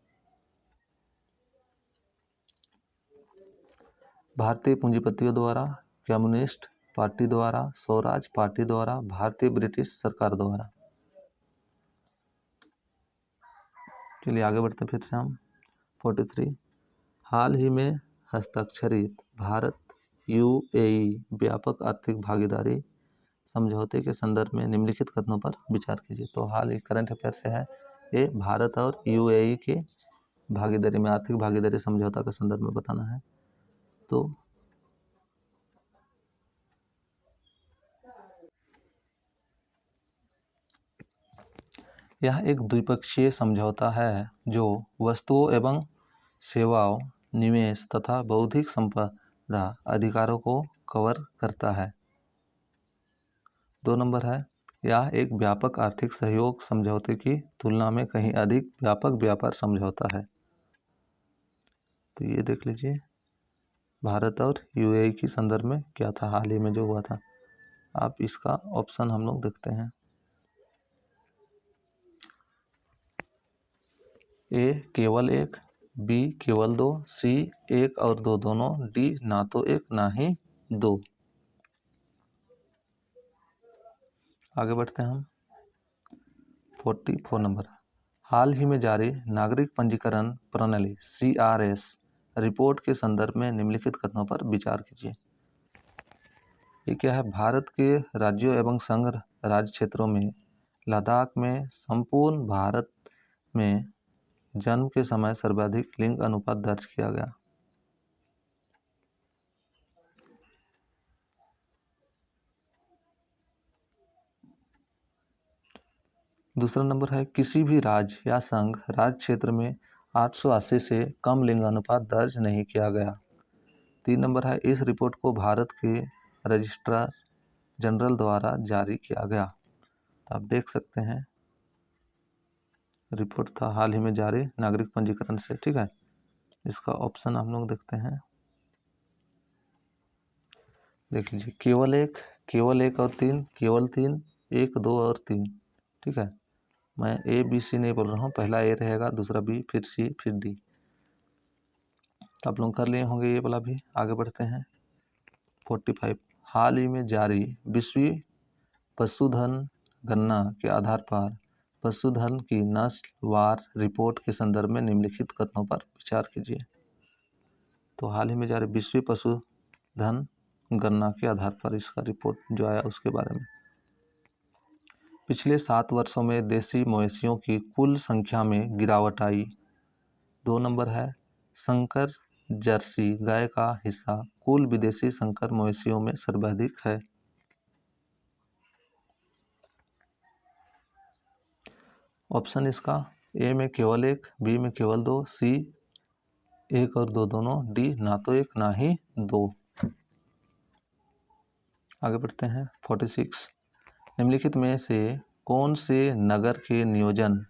भारतीय पूंजीपतियों द्वारा, कम्युनिस्ट पार्टी द्वारा, स्वराज पार्टी द्वारा, भारतीय ब्रिटिश सरकार द्वारा। चलिए आगे बढ़ते फिर से हम। 43 हाल ही में हस्ताक्षरित भारत यूएई व्यापक आर्थिक भागीदारी समझौते के संदर्भ में निम्नलिखित कथनों पर विचार कीजिए। तो हाल ही करंट अफेयर से है ये, भारत और यूएई के भागीदारी में आर्थिक भागीदारी समझौता के संदर्भ में बताना है। तो यह एक द्विपक्षीय समझौता है जो वस्तुओं एवं सेवाओं, निवेश तथा बौद्धिक संपदा अधिकारों को कवर करता है। 2 नंबर है यह एक व्यापक आर्थिक सहयोग समझौते की तुलना में कहीं अधिक व्यापक व्यापार समझौता है। तो ये देख लीजिए भारत और यूएई के संदर्भ में क्या था हाल ही में जो हुआ था। आप इसका ऑप्शन हम लोग देखते हैं। ए केवल 1, बी केवल 2, सी 1 और 2 दोनों, डी ना तो 1 ना ही 2। आगे बढ़ते हैं हम। 44 नंबर हाल ही में जारी नागरिक पंजीकरण प्रणाली CRS रिपोर्ट के संदर्भ में निम्नलिखित कथनों पर विचार कीजिए। ये क्या है? भारत के राज्यों एवं संघ राज्य क्षेत्रों में लद्दाख में संपूर्ण भारत में जन्म के समय सर्वाधिक लिंग अनुपात दर्ज किया गया। दूसरा नंबर है किसी भी राज्य या संघ राज्य क्षेत्र में 880 से कम लिंग अनुपात दर्ज नहीं किया गया। 3 नंबर है इस रिपोर्ट को भारत के रजिस्ट्रार जनरल द्वारा जारी किया गया। तो आप देख सकते हैं रिपोर्ट था हाल ही में जारी नागरिक पंजीकरण से, ठीक है। इसका ऑप्शन हम लोग देखते हैं। देख लीजिए केवल 1 और 3, केवल 3, 1, 2 और 3, ठीक है। मैं ए बी सी नहीं बोल रहा हूँ, पहला ए रहेगा, दूसरा बी, फिर सी, फिर डी। तो आप लोग कर लिए होंगे ये वाला भी। आगे बढ़ते हैं। 45 हाल ही में जारी विश्व पशुधन गणना के आधार पर पशुधन की नस्लवार रिपोर्ट के संदर्भ में निम्नलिखित कथनों पर विचार कीजिए। तो हाल ही में जारी विश्व पशुधन गणना के आधार पर इसका रिपोर्ट जो आया उसके बारे में। पिछले 7 वर्षों में देसी मवेशियों की कुल संख्या में गिरावट आई। 2 नंबर है संकर जर्सी गाय का हिस्सा कुल विदेशी संकर मवेशियों में सर्वाधिक है। ऑप्शन इसका ए में केवल 1, बी में केवल 2, सी 1 और 2 दोनों, डी ना तो 1 ना ही 2। आगे बढ़ते हैं। 46 निम्नलिखित में से कौन से नगर के नियोजन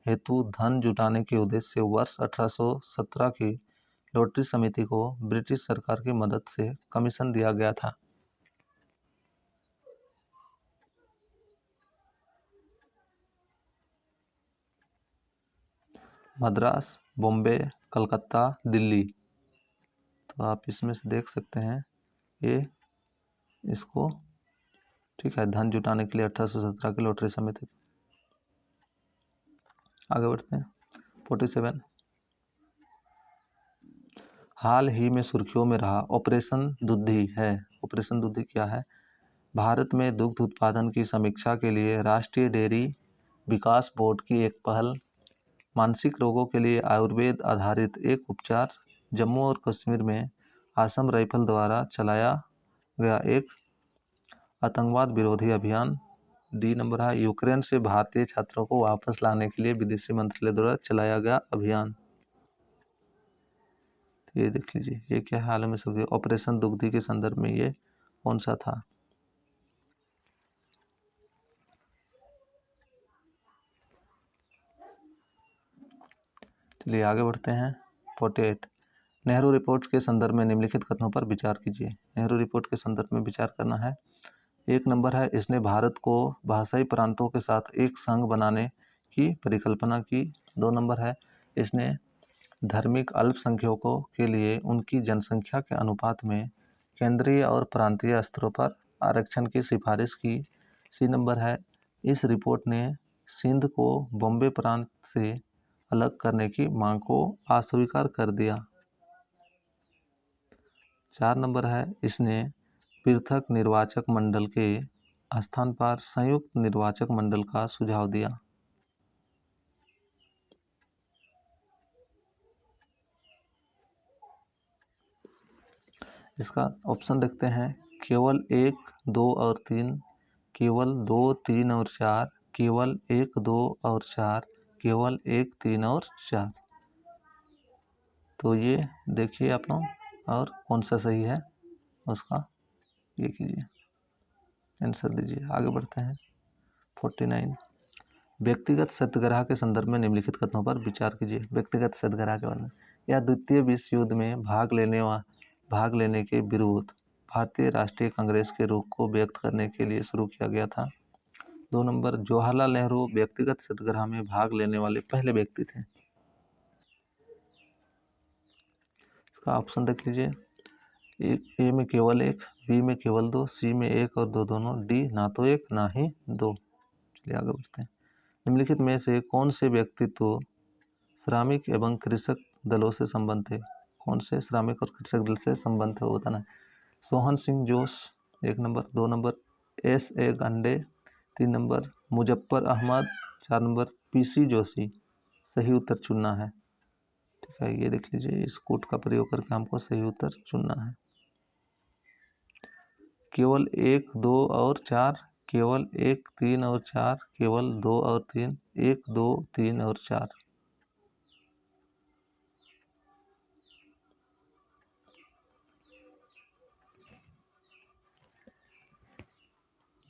हेतु धन जुटाने के उद्देश्य से वर्ष 1817 की लॉटरी समिति को ब्रिटिश सरकार की मदद से कमीशन दिया गया था। मद्रास, बॉम्बे, कलकत्ता, दिल्ली। तो आप इसमें से देख सकते हैं ये इसको, ठीक है, धन जुटाने के लिए 1817 की लॉटरी समिति। आगे बढ़ते हैं। 47 हाल ही में सुर्खियों में रहा ऑपरेशन दुधी है। ऑपरेशन दुधी क्या है? भारत में दुग्ध उत्पादन की समीक्षा के लिए राष्ट्रीय डेयरी विकास बोर्ड की एक पहल, मानसिक रोगों के लिए आयुर्वेद आधारित एक उपचार, जम्मू और कश्मीर में असम राइफल द्वारा चलाया गया एक आतंकवाद विरोधी अभियान। डी नंबर है यूक्रेन से भारतीय छात्रों को वापस लाने के लिए विदेशी मंत्रालय द्वारा चलाया गया अभियान। ये देख लीजिए, ये क्या है? हाल में सब ऑपरेशन दुग्धी के संदर्भ में ये कौन सा था? चलिए आगे बढ़ते हैं। 48 नेहरू रिपोर्ट के संदर्भ में निम्नलिखित कथनों पर विचार कीजिए। नेहरू रिपोर्ट के संदर्भ में विचार करना है। एक नंबर है इसने भारत को भाषाई प्रांतों के साथ एक संघ बनाने की परिकल्पना की। 2 नंबर है इसने धार्मिक अल्पसंख्यकों के लिए उनकी जनसंख्या के अनुपात में केंद्रीय और प्रांतीय स्तरों पर आरक्षण की सिफारिश की। सी नंबर है इस रिपोर्ट ने सिंध को बॉम्बे प्रांत से अलग करने की मांग को अस्वीकार कर दिया। 4 नंबर है इसने पृथक निर्वाचक मंडल के स्थान पर संयुक्त निर्वाचक मंडल का सुझाव दिया। इसका ऑप्शन देखते हैं। केवल 1, 2 और 3, केवल 2, 3 और 4, केवल 1, 2 और 4, केवल 1, 3 और 4। तो ये देखिए आप लोग, और कौन सा सही है उसका ये कीजिए, आंसर दीजिए। आगे बढ़ते हैं। 49 व्यक्तिगत सत्याग्रह के संदर्भ में निम्नलिखित कथनों पर विचार कीजिए। व्यक्तिगत सत्याग्रह के बारे में, यह द्वितीय विश्व युद्ध में भाग लेने के विरुद्ध भारतीय राष्ट्रीय कांग्रेस के रुख को व्यक्त करने के लिए शुरू किया गया था। 2 नंबर जवाहरलाल नेहरू व्यक्तिगत सत्याग्रह में भाग लेने वाले पहले व्यक्ति थे। इसका ऑप्शन देख लीजिए। ए में केवल 1, बी में केवल 2, सी में 1 और 2 दोनों, डी ना तो 1 ना ही 2। चलिए आगे बढ़ते हैं। निम्नलिखित में से कौन से व्यक्तित्व श्रमिक एवं कृषक दलों से संबंध थे? कौन से श्रमिक और कृषक दल से संबंध है वो बताना है। Sohan Singh Josh 1 number, 2 number S.A. Gande, 3 number Muzaffar Ahmad, 4 number PC Joshi. सही उत्तर चुनना है, ठीक है। ये देख लीजिए, इस कोड का प्रयोग करके हमको सही उत्तर चुनना है। केवल 1, 2 और 4, केवल 1, 3 और 4, केवल 2 और 3, 1, 2, 3 और 4।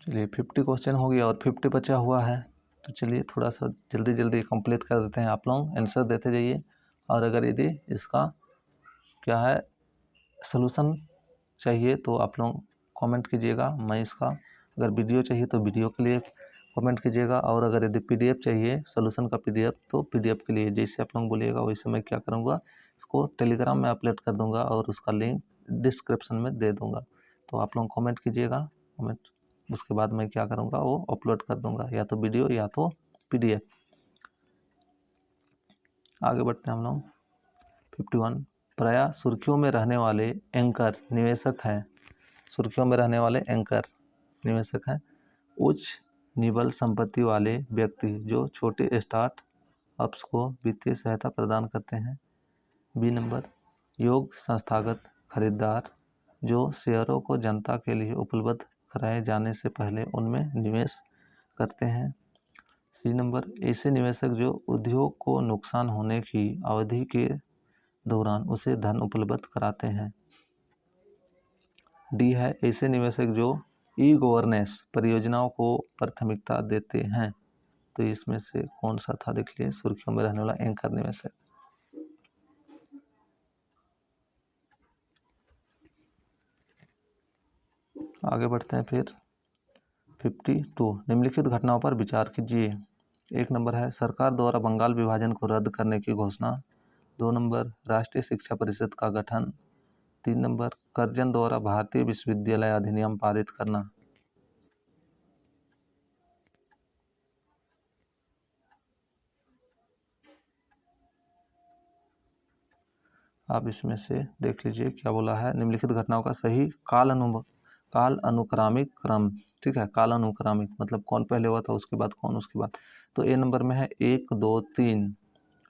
चलिए 50 क्वेश्चन हो गया और 50 बचा हुआ है, तो चलिए थोड़ा सा जल्दी जल्दी कंप्लीट कर देते हैं। आप लोग आंसर देते जाइए, और अगर यदि इसका क्या है सलूशन चाहिए तो आप लोग कमेंट कीजिएगा। मैं इसका, अगर वीडियो चाहिए तो वीडियो के लिए कमेंट कीजिएगा, और अगर यदि PDF चाहिए सलूशन का PDF तो PDF के लिए जैसे आप लोग बोलिएगा वैसे मैं क्या करूँगा, इसको टेलीग्राम में अपलोड कर दूँगा और उसका लिंक डिस्क्रिप्शन में दे दूँगा। तो आप लोग कमेंट कीजिएगा, कमेंट, उसके बाद मैं क्या करूँगा वो अपलोड कर दूँगा, या तो वीडियो या तो PDF। आगे बढ़ते हैं हम लोग। 51 प्रायः सुर्खियों में रहने वाले एंकर निवेशक हैं। सुर्खियों में रहने वाले एंकर निवेशक हैं उच्च निबल संपत्ति वाले व्यक्ति जो छोटे स्टार्टअप्स को वित्तीय सहायता प्रदान करते हैं। बी नंबर योग्य संस्थागत खरीदार जो शेयरों को जनता के लिए उपलब्ध कराए जाने से पहले उनमें निवेश करते हैं। सी नंबर ऐसे निवेशक जो उद्योग को नुकसान होने की अवधि के दौरान उसे धन उपलब्ध कराते हैं। डी है ऐसे निवेशक जो ई गवर्नेंस परियोजनाओं को प्राथमिकता देते हैं। तो इसमें से कौन सा था, देख लीजिए, सुर्खियों में रहने वाला एंकर में से। आगे बढ़ते हैं फिर 52, निम्नलिखित घटनाओं पर विचार कीजिए। 1 नंबर है सरकार द्वारा बंगाल विभाजन को रद्द करने की घोषणा। 2 नंबर राष्ट्रीय शिक्षा परिषद का गठन। 3 नंबर कर्जन द्वारा भारतीय विश्वविद्यालय अधिनियम पारित करना। आप इसमें से देख लीजिए क्या बोला है, निम्नलिखित घटनाओं का सही काल अनुक्रमिक क्रम, ठीक है, काल अनुक्रमिक मतलब कौन पहले हुआ था, उसके बाद कौन, उसके बाद। तो ए नंबर में है 1 2 3,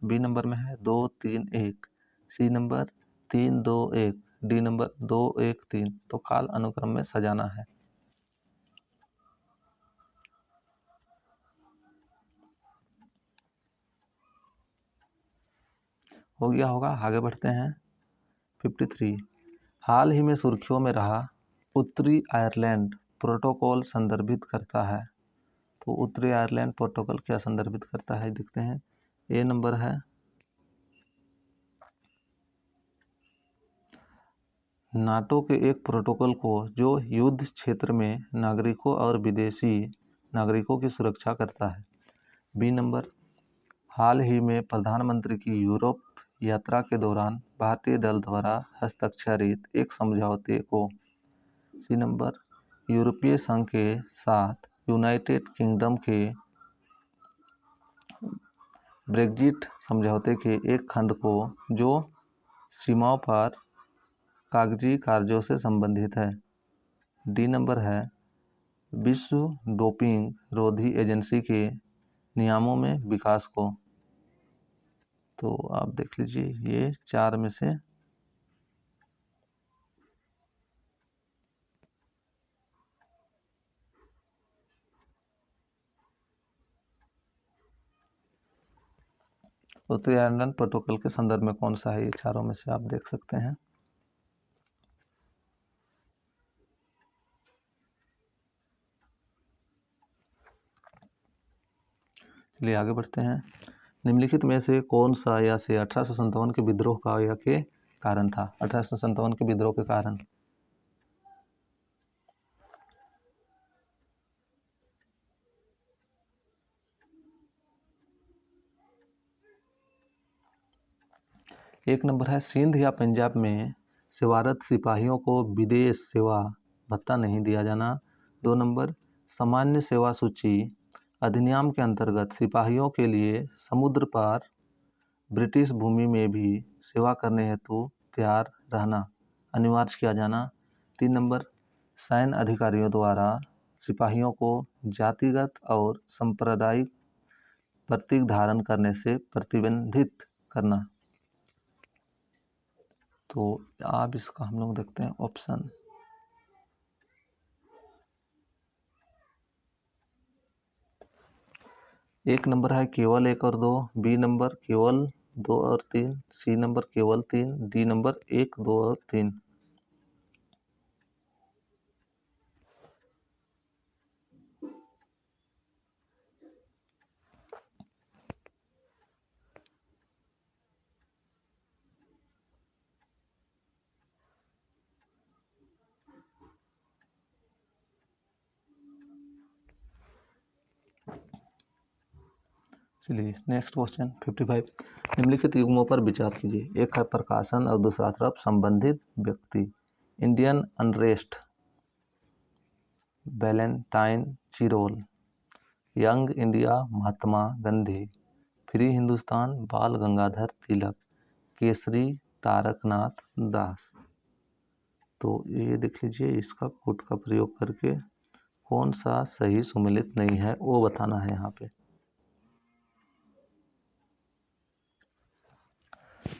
बी नंबर में है 2 3 1, सी नंबर 3 2 1, डी नंबर 2 1 3। तो काल अनुक्रम में सजाना है। हो गया होगा। आगे बढ़ते हैं 53, हाल ही में सुर्खियों में रहा उत्तरी आयरलैंड प्रोटोकॉल संदर्भित करता है। तो उत्तरी आयरलैंड प्रोटोकॉल क्या संदर्भित करता है, देखते हैं। ए नंबर है नाटो के एक प्रोटोकॉल को जो युद्ध क्षेत्र में नागरिकों और विदेशी नागरिकों की सुरक्षा करता है। बी नंबर हाल ही में प्रधानमंत्री की यूरोप यात्रा के दौरान भारतीय दल द्वारा हस्ताक्षरित एक समझौते को। सी नंबर यूरोपीय संघ के साथ यूनाइटेड किंगडम के ब्रेग्जिट समझौते के एक खंड को जो सीमाओं पर कागजी कार्यों से संबंधित है। डी नंबर है विश्व डोपिंग रोधी एजेंसी के नियमों में विकास को। तो आप देख लीजिए ये 4 में से उत्तरी आयरलैंड प्रोटोकॉल के संदर्भ में कौन सा है, ये चारों में से आप देख सकते हैं। चलिए आगे बढ़ते हैं। निम्नलिखित में से कौन सा या से 1857 के विद्रोह का या के कारण था। 1857 के विद्रोह के कारण एक नंबर है सिंध या पंजाब में सेवारत सिपाहियों को विदेश सेवा भत्ता नहीं दिया जाना। 2 नंबर सामान्य सेवा सूची अधिनियम के अंतर्गत सिपाहियों के लिए समुद्र पार ब्रिटिश भूमि में भी सेवा करने हेतु तैयार रहना अनिवार्य किया जाना। 3 नंबर सैन्य अधिकारियों द्वारा सिपाहियों को जातिगत और सांप्रदायिक प्रतीक धारण करने से प्रतिबंधित करना। तो आप इसका हम लोग देखते हैं ऑप्शन। एक नंबर है केवल 1 और 2, बी नंबर केवल 2 और 3, सी नंबर केवल 3, डी नंबर 1 2 और 3। चलिए नेक्स्ट क्वेश्चन 55, निम्नलिखित युग्मों पर विचार कीजिए। एक है प्रकाशन और दूसरा तरफ संबंधित व्यक्ति। Indian Unrest Valentine Chirol, Young India Mahatma Gandhi, Free Hindustan Bal Gangadhar तिलक, केसरी तारकनाथ दास। तो ये देख लीजिए इसका कोड का प्रयोग करके कौन सा सही सुमेलित नहीं है वो बताना है यहाँ पे।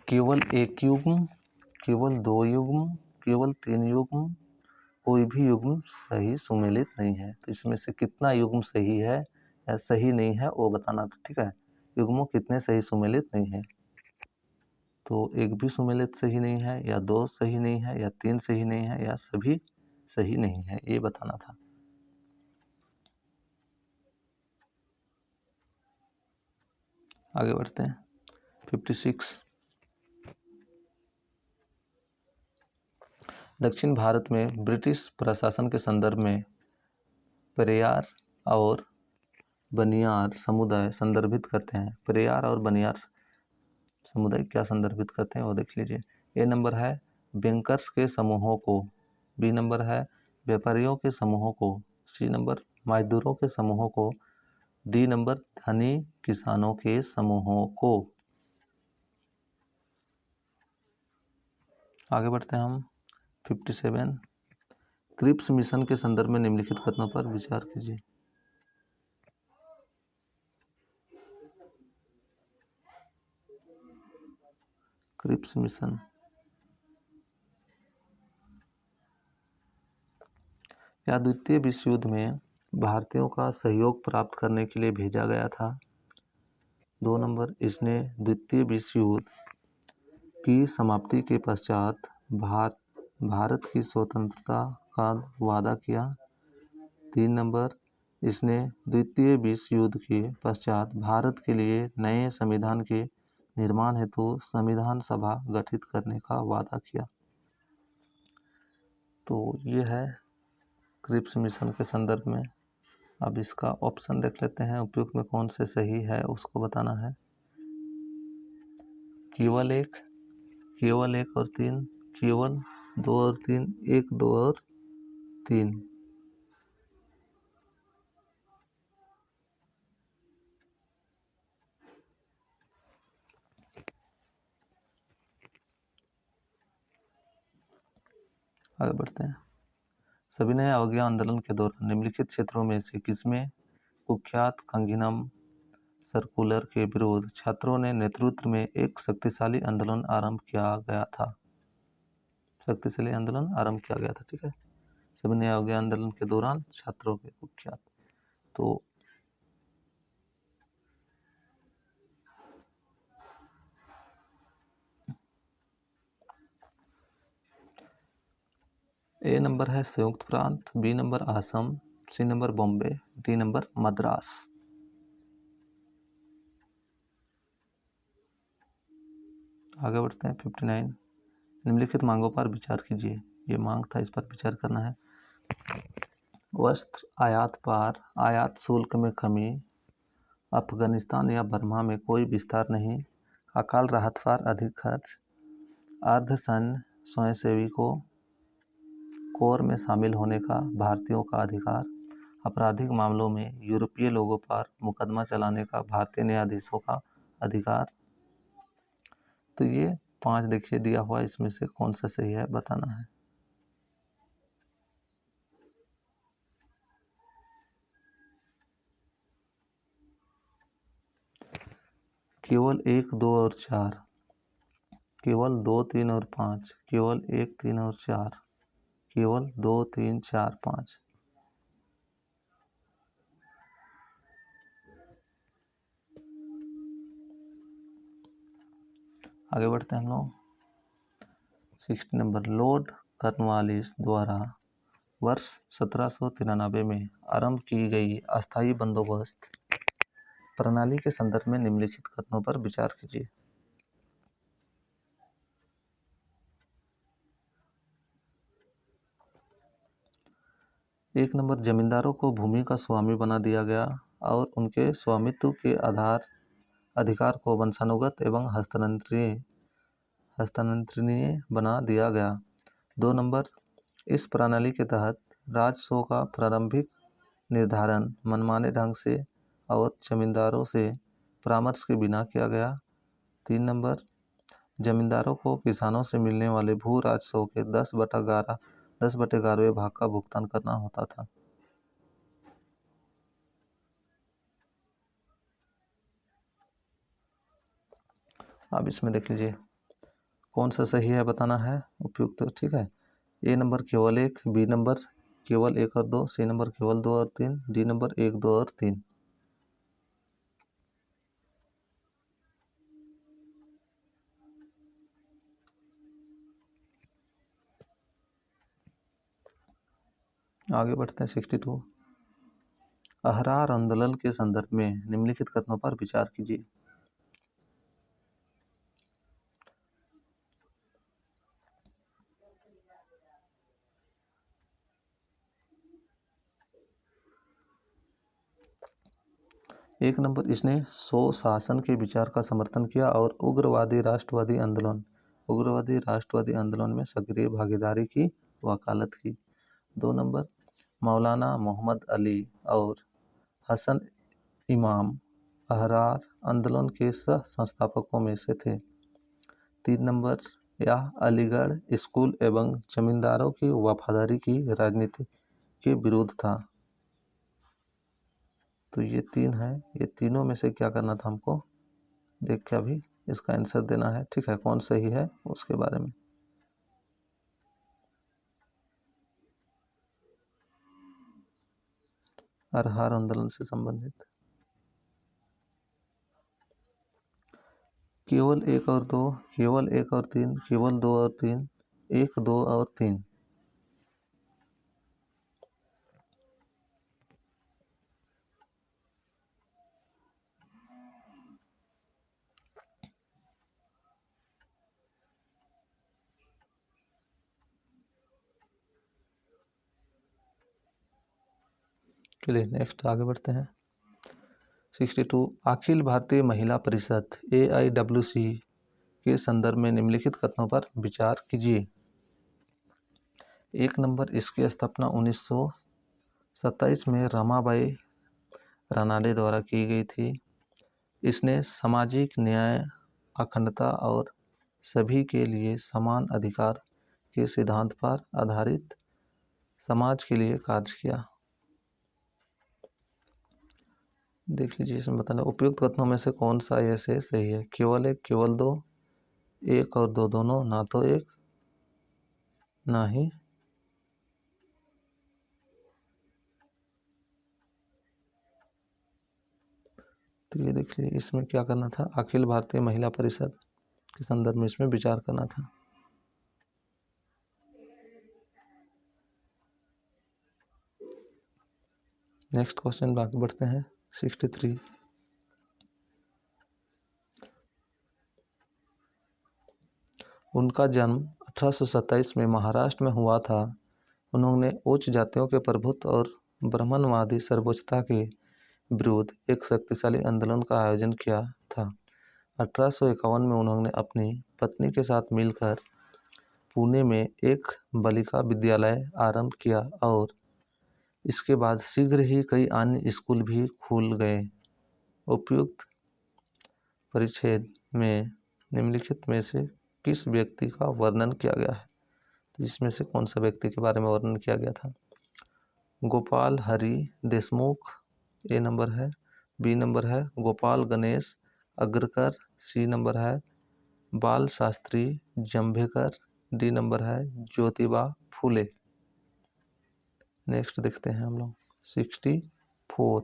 केवल एक युग्म, केवल 2 युग्म, केवल 3 युग्म, कोई भी युग्म सही सुमेलित नहीं है। तो इसमें से कितना युग्म सही है या सही नहीं है वो बताना, ठीक है। युग्मों कितने सही सुमेलित नहीं है, तो एक भी सुमेलित सही नहीं है या 2 सही नहीं है या 3 सही नहीं है या सभी सही नहीं है, ये बताना था। आगे बढ़ते हैं 56। दक्षिण भारत में ब्रिटिश प्रशासन के संदर्भ में पेरियार और बनियार समुदाय संदर्भित करते हैं। पेरियार और बनियार समुदाय क्या संदर्भित करते हैं वो देख लीजिए। ए नंबर है बैंकर्स के समूहों को, बी नंबर है व्यापारियों के समूहों को, सी नंबर मजदूरों के समूहों को, डी नंबर धनी किसानों के समूहों को। आगे बढ़ते हैं हम 57। क्रिप्स मिशन के संदर्भ में निम्नलिखित कथनों पर विचार कीजिए। क्रिप्स मिशन या द्वितीय विश्व युद्ध में भारतीयों का सहयोग प्राप्त करने के लिए भेजा गया था। 2 नंबर इसने द्वितीय विश्व युद्ध की समाप्ति के पश्चात भारत की स्वतंत्रता का वादा किया। 3 नंबर इसने द्वितीय विश्व युद्ध के पश्चात भारत के लिए नए संविधान के निर्माण हेतु संविधान सभा गठित करने का वादा किया। तो ये है क्रिप्स मिशन के संदर्भ में। अब इसका ऑप्शन देख लेते हैं, उपयुक्त में कौन से सही है उसको बताना है। केवल एक और 3, केवल 2 और 3, 1, 2 और 3। आगे बढ़ते हैं। सविनय अवज्ञा आंदोलन के दौरान निम्नलिखित क्षेत्रों में से किसमें कुख्यात खंगिनम सर्कुलर के विरुद्ध छात्रों ने नेतृत्व में एक शक्तिशाली आंदोलन आरंभ किया गया था। ठीक है, सविनय अवज्ञा आंदोलन के दौरान छात्रों के कुख्यात। तो ए नंबर है संयुक्त प्रांत, B number Assam, C number Bombay, D number Madras. आगे बढ़ते हैं 59। निम्नलिखित मांगों पर विचार कीजिए। ये मांग था, इस पर विचार करना है। वस्त्र आयात पर आयात शुल्क में कमी, अफगानिस्तान या बर्मा में कोई विस्तार नहीं, अकाल राहत पर अधिक खर्च, अर्धसैन्य स्वयंसेवकों कोर में शामिल होने का भारतीयों का अधिकार, आपराधिक मामलों में यूरोपीय लोगों पर मुकदमा चलाने का भारतीय न्यायाधीशों का अधिकार। तो ये 5 देखिए दिया हुआ, इसमें से कौन सा सही है बताना है। केवल 1, 2 और 4, केवल 2, 3 और 5, केवल 1, 3 और 4, केवल 2, 3, 4, 5। आगे बढ़ते हैं हम लोग 60 नंबर। लॉर्ड कॉर्नवालिस द्वारा वर्ष 1793 में आरंभ की गई अस्थायी बंदोबस्त प्रणाली के संदर्भ में निम्नलिखित कथनों पर विचार कीजिए। एक नंबर जमींदारों को भूमि का स्वामी बना दिया गया और उनके स्वामित्व के अधिकार को वंशानुगत एवं हस्तांतरणीय बना दिया गया। 2 नंबर इस प्रणाली के तहत राजस्व का प्रारंभिक निर्धारण मनमाने ढंग से और जमींदारों से परामर्श के बिना किया गया। 3 नंबर जमींदारों को किसानों से मिलने वाले भू राजस्व के 10/11वें भाग का भुगतान करना होता था। अब इसमें देख लीजिए कौन सा सही है बताना है, उपयुक्त। ठीक है, ए नंबर केवल 1, बी नंबर केवल 1 और 2, सी नंबर केवल 2 और 3, डी नंबर 1, 2 और 3। आगे बढ़ते हैं 62। अहरार आंदोलन के संदर्भ में निम्नलिखित कथनों पर विचार कीजिए। 1 नंबर, इसने स्वशासन के विचार का समर्थन किया और उग्रवादी राष्ट्रवादी आंदोलन में सक्रिय भागीदारी की वकालत की। 2 नंबर, मौलाना मोहम्मद अली और हसन इमाम अहरार आंदोलन के सह संस्थापकों में से थे। 3 नंबर, यह अलीगढ़ स्कूल एवं जमींदारों की वफादारी की राजनीति के विरुद्ध था। तो ये 3 है, ये तीनों में से क्या करना था हमको देख के अभी इसका आंसर देना है। ठीक है, कौन सही है उसके बारे में। अरहार आंदोलन से संबंधित केवल 1 और 2, केवल 1 और 3, केवल 2 और 3, 1, 2 और 3। चलिए नेक्स्ट आगे बढ़ते हैं। 62, अखिल भारतीय महिला परिषद AIWC के संदर्भ में निम्नलिखित कथनों पर विचार कीजिए। 1 नंबर, इसकी स्थापना 1927 में रमाबाई रानाडे द्वारा की गई थी। इसने सामाजिक न्याय, अखंडता और सभी के लिए समान अधिकार के सिद्धांत पर आधारित समाज के लिए कार्य किया। देख लीजिए, इसमें बताना उपयुक्त कथनों में से कौन सा ऐसे सही है। केवल 1, केवल 2, 1 और 2 दोनों, ना तो 1 ना ही तो ये देख लीजिए, इसमें क्या करना था, अखिल भारतीय महिला परिषद के संदर्भ में इसमें विचार करना था। नेक्स्ट क्वेश्चन बाकी बढ़ते हैं। 63, उनका जन्म 1827 में महाराष्ट्र में हुआ था। उन्होंने उच्च जातियों के प्रभुत्व और ब्राह्मणवादी सर्वोच्चता के विरुद्ध एक शक्तिशाली आंदोलन का आयोजन किया था। 1851 में उन्होंने अपनी पत्नी के साथ मिलकर पुणे में एक बालिका विद्यालय आरंभ किया और इसके बाद शीघ्र ही कई अन्य स्कूल भी खुल गए। उपयुक्त परिच्छेद में निम्नलिखित में से किस व्यक्ति का वर्णन किया गया है। तो इसमें से कौन सा व्यक्ति के बारे में वर्णन किया गया था। गोपाल हरि देशमुख ए नंबर है। बी नंबर है गोपाल गणेश अग्रकर। सी नंबर है बाल शास्त्री जंभेकर। डी नंबर है ज्योतिबा फूले। नेक्स्ट देखते हैं हम लोग 64,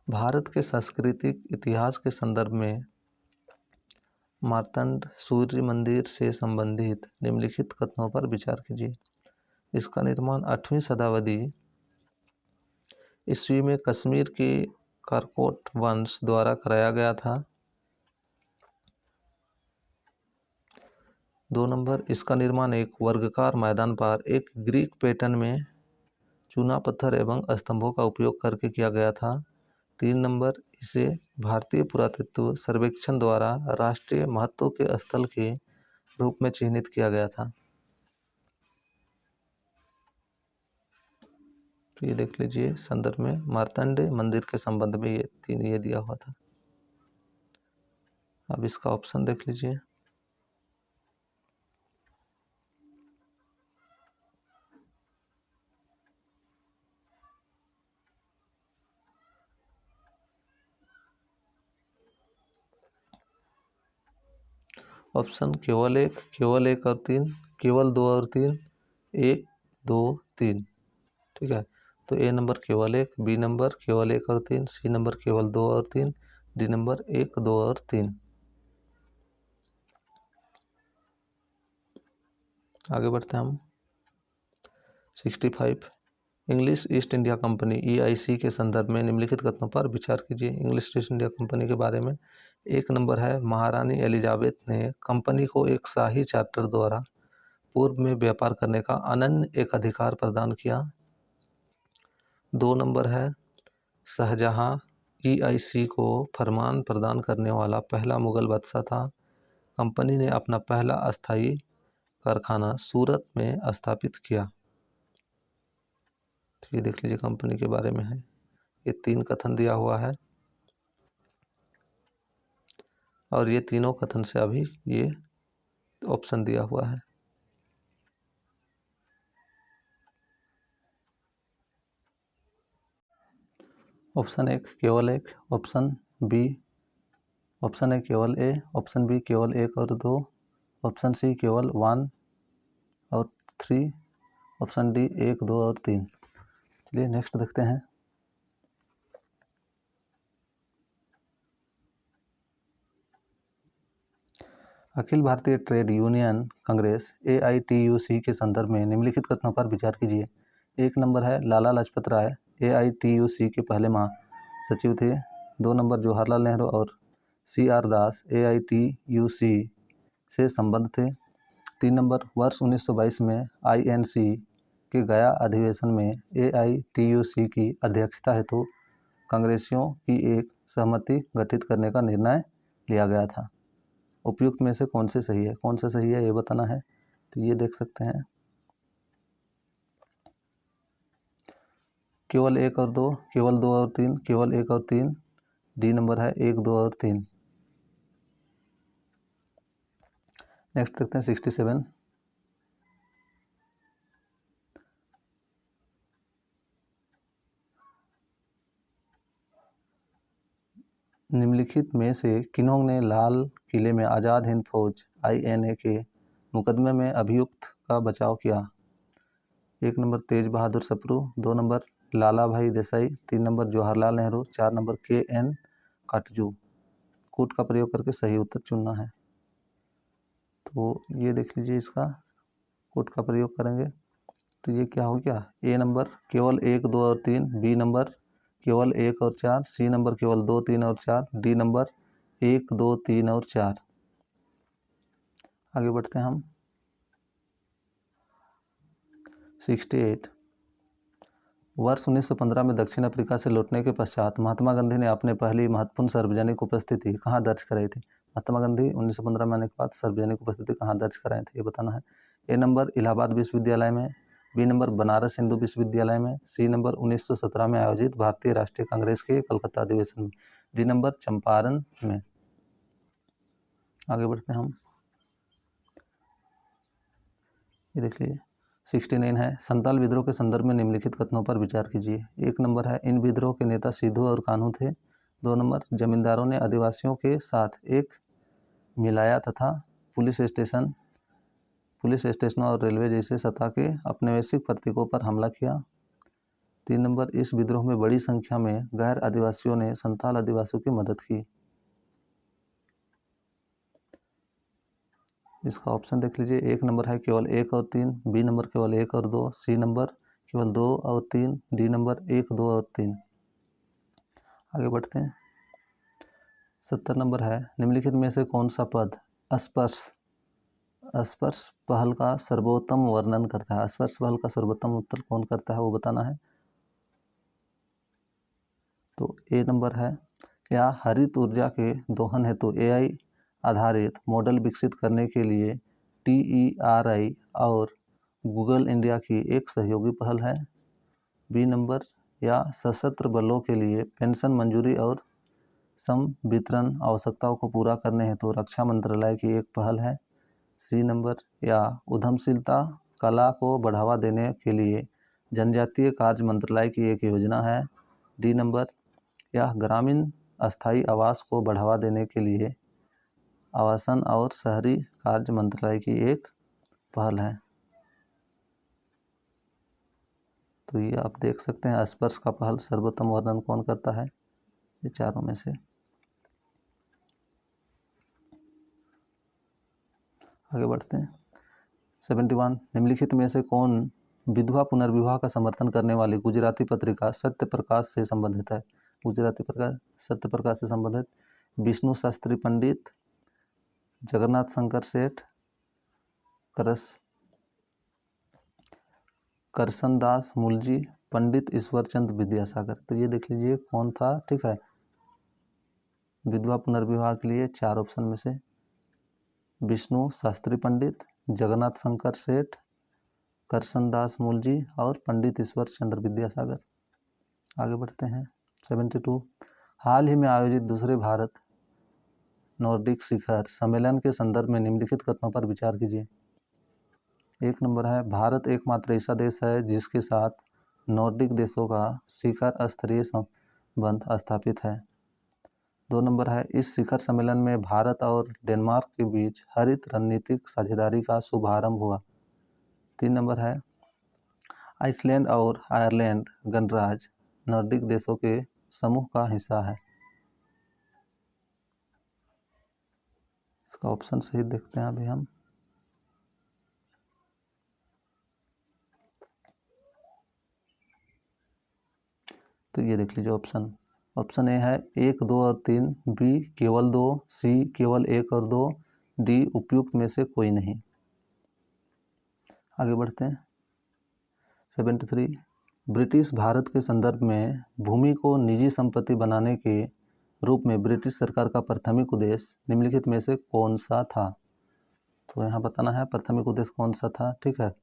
भारत के सांस्कृतिक इतिहास के संदर्भ में मार्तंड सूर्य मंदिर से संबंधित निम्नलिखित कथनों पर विचार कीजिए। इसका निर्माण 8वीं शताब्दी ईस्वी में कश्मीर के कारकोट वंश द्वारा कराया गया था। 2 नंबर, इसका निर्माण एक वर्गाकार मैदान पर एक ग्रीक पैटर्न में चूना पत्थर एवं स्तंभों का उपयोग करके किया गया था। 3 नंबर, इसे भारतीय पुरातत्व सर्वेक्षण द्वारा राष्ट्रीय महत्व के स्थल के रूप में चिन्हित किया गया था। तो ये देख लीजिए, संदर्भ में मार्तंड मंदिर के संबंध में ये दिया हुआ था। अब इसका ऑप्शन देख लीजिए। ऑप्शन केवल 1, केवल 1 और 3, केवल 2 और 3, 1, 2, 3। ठीक है, तो ए नंबर केवल 1, बी नंबर केवल 1 और 3, सी नंबर केवल 2 और 3, डी नंबर 1, 2 और 3। आगे बढ़ते हैं हम। 65, English east India company EIC के संदर्भ में निम्नलिखित कथनों पर विचार कीजिए। इंग्लिश ईस्ट इंडिया कंपनी के बारे में 1 नंबर है महारानी एलिजाबेथ ने कंपनी को एक शाही चार्टर द्वारा पूर्व में व्यापार करने का अनन्य एक अधिकार प्रदान किया। 2 नंबर है शाहजहां EIC को फरमान प्रदान करने वाला पहला मुगल बादशाह था। कंपनी ने अपना पहला अस्थायी कारखाना सूरत में स्थापित किया। तो ये देख लीजिए कंपनी के बारे में है, ये 3 कथन दिया हुआ है और ये तीनों कथन से अभी ये ऑप्शन दिया हुआ है। ऑप्शन 1 केवल 1, ऑप्शन ए केवल ए, ऑप्शन बी केवल 1 और 2, ऑप्शन सी केवल 1 और 3, ऑप्शन डी 1, 2 और 3। चलिए नेक्स्ट देखते हैं। Akhil Bharatiya trade union Congress AITUC के संदर्भ में निम्नलिखित कथनों पर विचार कीजिए। 1 नंबर है लाला लाजपत राय AITUC के पहले महासचिव थे। 2 नंबर जवाहरलाल नेहरू और CR दास AITUC से संबंध थे। 3 नंबर वर्ष 1922 में INC के गया अधिवेशन में AITUC की अध्यक्षता हेतु कांग्रेसियों की एक सहमति गठित करने का निर्णय लिया गया था। उपयुक्त में से कौन सा सही है ये बताना है। तो ये देख सकते हैं केवल 1 और 2, केवल 2 और 3, केवल 1 और 3। डी नंबर है 1, 2 और 3। नेक्स्ट देखते हैं 67। निम्नलिखित में से किन्होंने लाल किले में आज़ाद हिंद फौज INA के मुकदमे में अभियुक्त का बचाव किया। 1 नंबर तेज बहादुर सप्रू, 2 नंबर लाला भाई Desai, 3 number Jawaharlal Nehru, 4 number KN Katju. कूट का प्रयोग करके सही उत्तर चुनना है। तो ये देख लीजिए, इसका कूट का प्रयोग करेंगे तो ये क्या हो गया। A नंबर केवल 1, 2 और 3, B नंबर केवल 1 और 4, C नंबर केवल 2, 3 और 4, D नंबर 1, 2, 3 और 4। आगे बढ़ते हैं हम। 68 वर्ष 1915 में दक्षिण अफ्रीका से लौटने के पश्चात महात्मा गांधी ने अपने पहली महत्वपूर्ण सार्वजनिक उपस्थिति कहाँ दर्ज कराई थी। महात्मा गांधी 1915 में आने के बाद सार्वजनिक उपस्थिति कहाँ दर्ज कराए थे ये बताना है। A नंबर इलाहाबाद विश्वविद्यालय में, B नंबर बनारस हिंदू विश्वविद्यालय में, C नंबर 1917 में आयोजित भारतीय राष्ट्रीय कांग्रेस के कलकत्ता अधिवेशन में, D नंबर चंपारण में। आगे बढ़ते हैं हम। ये देख लीजिए 69 है संताल विद्रोह के संदर्भ में निम्नलिखित कथनों पर विचार कीजिए। 1 नंबर है इन विद्रोह के नेता सिद्धू और कान्हू थे। 2 नंबर जमींदारों ने आदिवासियों के साथ एक मिलाया तथा पुलिस स्टेशनों और रेलवे जैसे सतह के औपनिवेशिक प्रतीकों पर हमला किया। 3 नंबर इस विद्रोह में बड़ी संख्या में गैर आदिवासियों ने संताल आदिवासियों की मदद की। इसका ऑप्शन देख लीजिए। 1 नंबर है केवल 1 और 3, B नंबर केवल 1 और 2, C नंबर केवल 2 और 3, D नंबर 1, 2 और 3। आगे बढ़ते हैं। 70 नंबर है निम्नलिखित में से कौन सा पद स्पर्श पहल का सर्वोत्तम वर्णन करता है। स्पर्श पहल का सर्वोत्तम उत्तर कौन करता है वो बताना है। तो A नंबर है या हरित ऊर्जा के दोहन हेतु AI आधारित मॉडल विकसित करने के लिए TERI और गूगल इंडिया की एक सहयोगी पहल है। B नंबर या सशस्त्र बलों के लिए पेंशन मंजूरी और संवितरण आवश्यकताओं को पूरा करने हेतु रक्षा मंत्रालय की एक पहल है। C नंबर या उद्यमशीलता कला को बढ़ावा देने के लिए जनजातीय कार्य मंत्रालय की एक योजना है। D नंबर या ग्रामीण अस्थायी आवास को बढ़ावा देने के लिए आवासन और शहरी कार्य मंत्रालय की एक पहल है। तो ये आप देख सकते हैं स्पर्श का पहल सर्वोत्तम वर्णन कौन करता है, ये चारों में से। आगे बढ़ते हैं। 71 निम्नलिखित में से कौन विधवा पुनर्विवाह का समर्थन करने वाली गुजराती पत्रिका सत्य प्रकाश से संबंधित है। गुजराती पत्रिका सत्य प्रकाश से संबंधित विष्णु शास्त्री पंडित, जगन्नाथ शंकर सेठ, करसन दास मूलजी, पंडित ईश्वरचंद विद्यासागर। तो ये देख लीजिए कौन था, ठीक है। विधवा पुनर्विवाह के लिए 4 ऑप्शन में से विष्णु शास्त्री पंडित, जगन्नाथ शंकर सेठ, करसनदास मूलजी और पंडित ईश्वर चंद्र विद्यासागर। आगे बढ़ते हैं। 72 हाल ही में आयोजित दूसरे भारत नॉर्डिक शिखर सम्मेलन के संदर्भ में निम्नलिखित कथनों पर विचार कीजिए। 1 नंबर है भारत एकमात्र ऐसा देश है जिसके साथ नॉर्डिक देशों का शिखर स्तरीय संबंध स्थापित है। 2 नंबर है इस शिखर सम्मेलन में भारत और डेनमार्क के बीच हरित रणनीतिक साझेदारी का शुभारंभ हुआ। 3 नंबर है आइसलैंड और आयरलैंड गणराज्य नॉर्डिक देशों के समूह का हिस्सा है। इसका ऑप्शन सही देखते हैं अभी हम। तो ये देख लीजिए ऑप्शन ए है 1, 2 और 3, बी केवल 2, सी केवल 1 और 2, डी उपयुक्त में से कोई नहीं। आगे बढ़ते हैं। 73 ब्रिटिश भारत के संदर्भ में भूमि को निजी संपत्ति बनाने के रूप में ब्रिटिश सरकार का प्राथमिक उद्देश्य निम्नलिखित में से कौन सा था। तो यहाँ बताना है प्राथमिक उद्देश्य कौन सा था। ठीक है,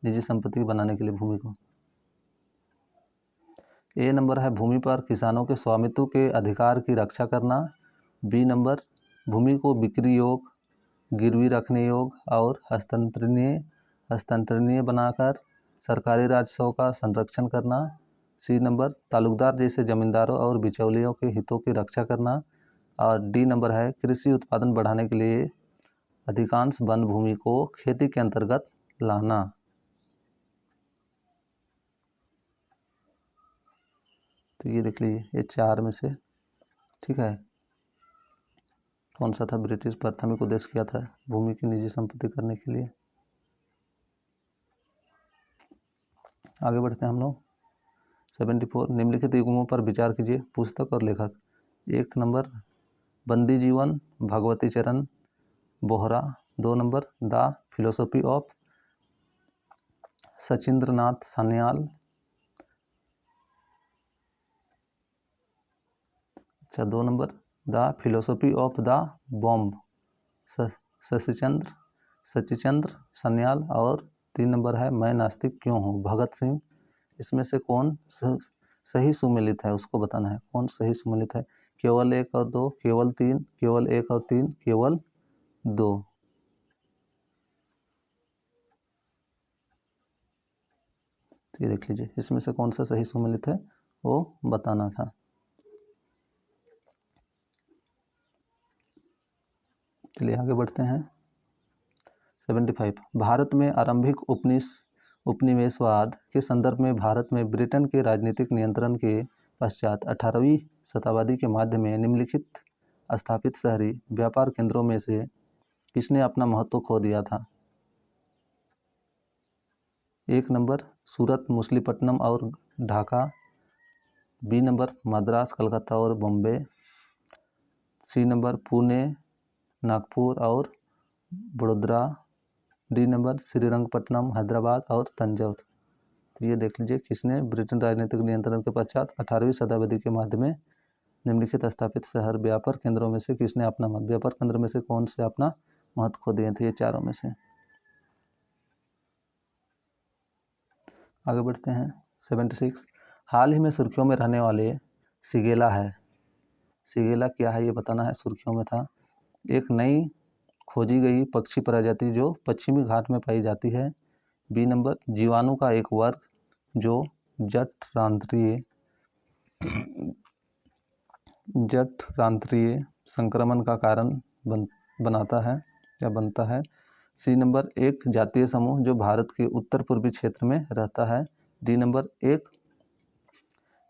निजी संपत्ति बनाने के लिए भूमि को। ए नंबर है भूमि पर किसानों के स्वामित्व के अधिकार की रक्षा करना। बी नंबर भूमि को बिक्री योग, गिरवी रखने योग और हस्तांतरणीय बनाकर सरकारी राजस्व का संरक्षण करना। सी नंबर तालुकदार जैसे जमींदारों और बिचौलियों के हितों की रक्षा करना। और डी नंबर है कृषि उत्पादन बढ़ाने के लिए अधिकांश वन भूमि को खेती के अंतर्गत लाना। तो ये देख लीजिए ये 4 में से ठीक है कौन सा था। ब्रिटिश प्राथमिक उद्देश्य क्या था, भूमि की निजी संपत्ति करने के लिए। आगे बढ़ते हैं हम लोग। 74 निम्नलिखित युग्मों पर विचार कीजिए, पुस्तक और लेखक। 1 नंबर बंदी जीवन भगवती चरण Bohra. 2 number the philosophy of Sachindranath Sanyal. 2 number the philosophy of the bomb Shashichandra Sanyal. और 3 नंबर है मैं नास्तिक क्यों हूँ भगत सिंह। इसमें से कौन सही सुमेलित है उसको बताना है, कौन सही सुमेलित है। केवल 1 और 2, केवल 3, केवल 1 और 3, केवल 2। तो ये देख लीजिए इसमें से कौन सा सही सुमेलित है वो बताना था। चलिए आगे बढ़ते हैं। 75 भारत में आरंभिक उपनिवेशवाद के संदर्भ में भारत में ब्रिटेन के राजनीतिक नियंत्रण के पश्चात 18वीं शताब्दी के मध्य में निम्नलिखित स्थापित शहरी व्यापार केंद्रों में से किसने अपना महत्व खो दिया था। 1 नंबर सूरत मछलीपट्टनम और ढाका। बी नंबर मद्रास कलकत्ता और बॉम्बे। सी नंबर पुणे नागपुर और वडोदरा। डी नंबर श्रीरंगपट्टनम हैदराबाद और तंजौर। तो ये देख लीजिए किसने ब्रिटेन राजनीतिक नियंत्रण के पश्चात 18वीं शताब्दी के मध्य में निम्नलिखित स्थापित शहर व्यापार केंद्रों में से किसने अपना व्यापार केंद्र में से कौन से अपना महत्व खो दिए थे। ये 4 में से। आगे बढ़ते हैं। 76 हाल ही में सुर्खियों में रहने वाले सिगेला है। सिगेला क्या है ये बताना है, सुर्खियों में था। एक नई खोजी गई पक्षी प्रजाति जो पश्चिमी घाट में पाई जाती है। बी नंबर जीवाणु का एक वर्ग जो जठरांत्रिय संक्रमण का कारण बनता है। सी नंबर एक जातीय समूह जो भारत के उत्तर पूर्वी क्षेत्र में रहता है। डी नंबर एक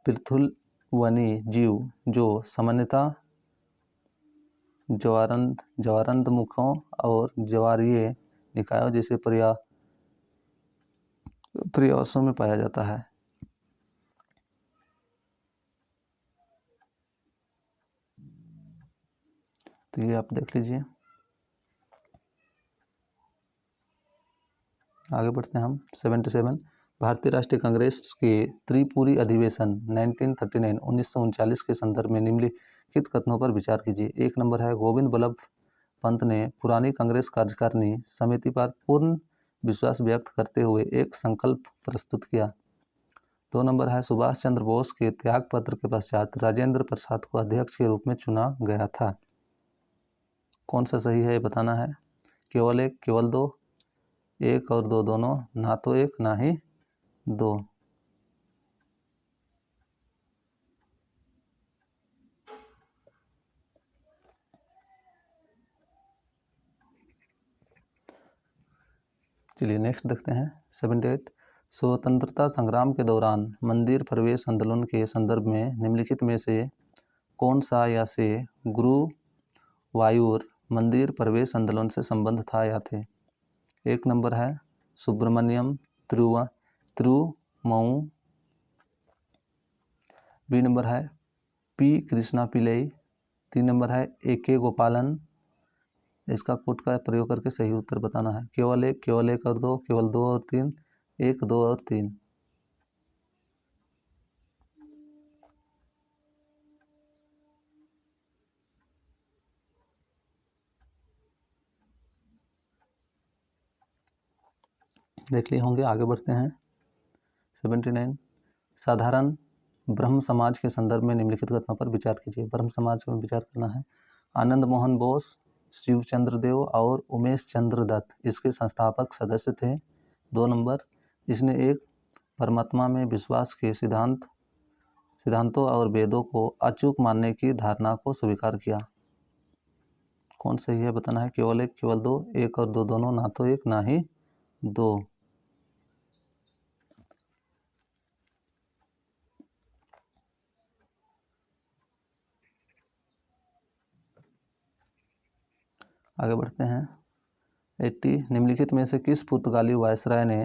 पृथुलवनी जीव जो सामान्यतः ज्वारंतमुखों और ज्वारीय निकायों जैसे पर्यावसों में पाया जाता है। तो ये आप देख लीजिए। आगे बढ़ते हैं हम। 77 भारतीय राष्ट्रीय कांग्रेस के त्रिपुरी अधिवेशन 1939 1939 के संदर्भ में निम्नलिखित निम्नलिखित कथनों पर विचार कीजिए। एक नंबर है, गोविंद बल्लभ पंत ने पुरानी कांग्रेस कार्यकारिणी समिति पर पूर्ण विश्वास व्यक्त करते हुए एक संकल्प प्रस्तुत किया। 2 नंबर है, सुभाष चंद्र बोस के त्याग पत्र के पश्चात राजेंद्र प्रसाद को अध्यक्ष के रूप में चुना गया था। कौन सा सही है ये बताना है। केवल एक, केवल दो, एक और दो दोनों, ना तो एक ना ही दो। चलिए नेक्स्ट देखते हैं। 78 स्वतंत्रता संग्राम के दौरान मंदिर प्रवेश आंदोलन के संदर्भ में निम्नलिखित में से कौन सा या से गुरुवायूर मंदिर प्रवेश आंदोलन से संबंध था या थे। एक नंबर है सुब्रमण्यम तिरुमऊ। बी नंबर है पी कृष्णा पिल्लई। 3 नंबर है AK गोपालन। इसका कोड का प्रयोग करके सही उत्तर बताना है। केवल एक और दो, केवल दो और तीन, एक, दो और तीन। देख लिए होंगे, आगे बढ़ते हैं। 79 साधारण ब्रह्म समाज के संदर्भ में निम्नलिखित कथनों पर विचार कीजिए। ब्रह्म समाज में विचार करना है। आनंद मोहन बोस, शिव चंद्र देव और उमेश चंद्र दत्त इसके संस्थापक सदस्य थे। 2 नंबर, इसने एक परमात्मा में विश्वास के सिद्धांतों और वेदों को अचूक मानने की धारणा को स्वीकार किया। कौन सही है बताना है। केवल एक, केवल दो, एक और दो दोनों, ना तो एक ना ही दो। आगे बढ़ते हैं। 80 निम्नलिखित में से किस पुर्तगाली वायसराय ने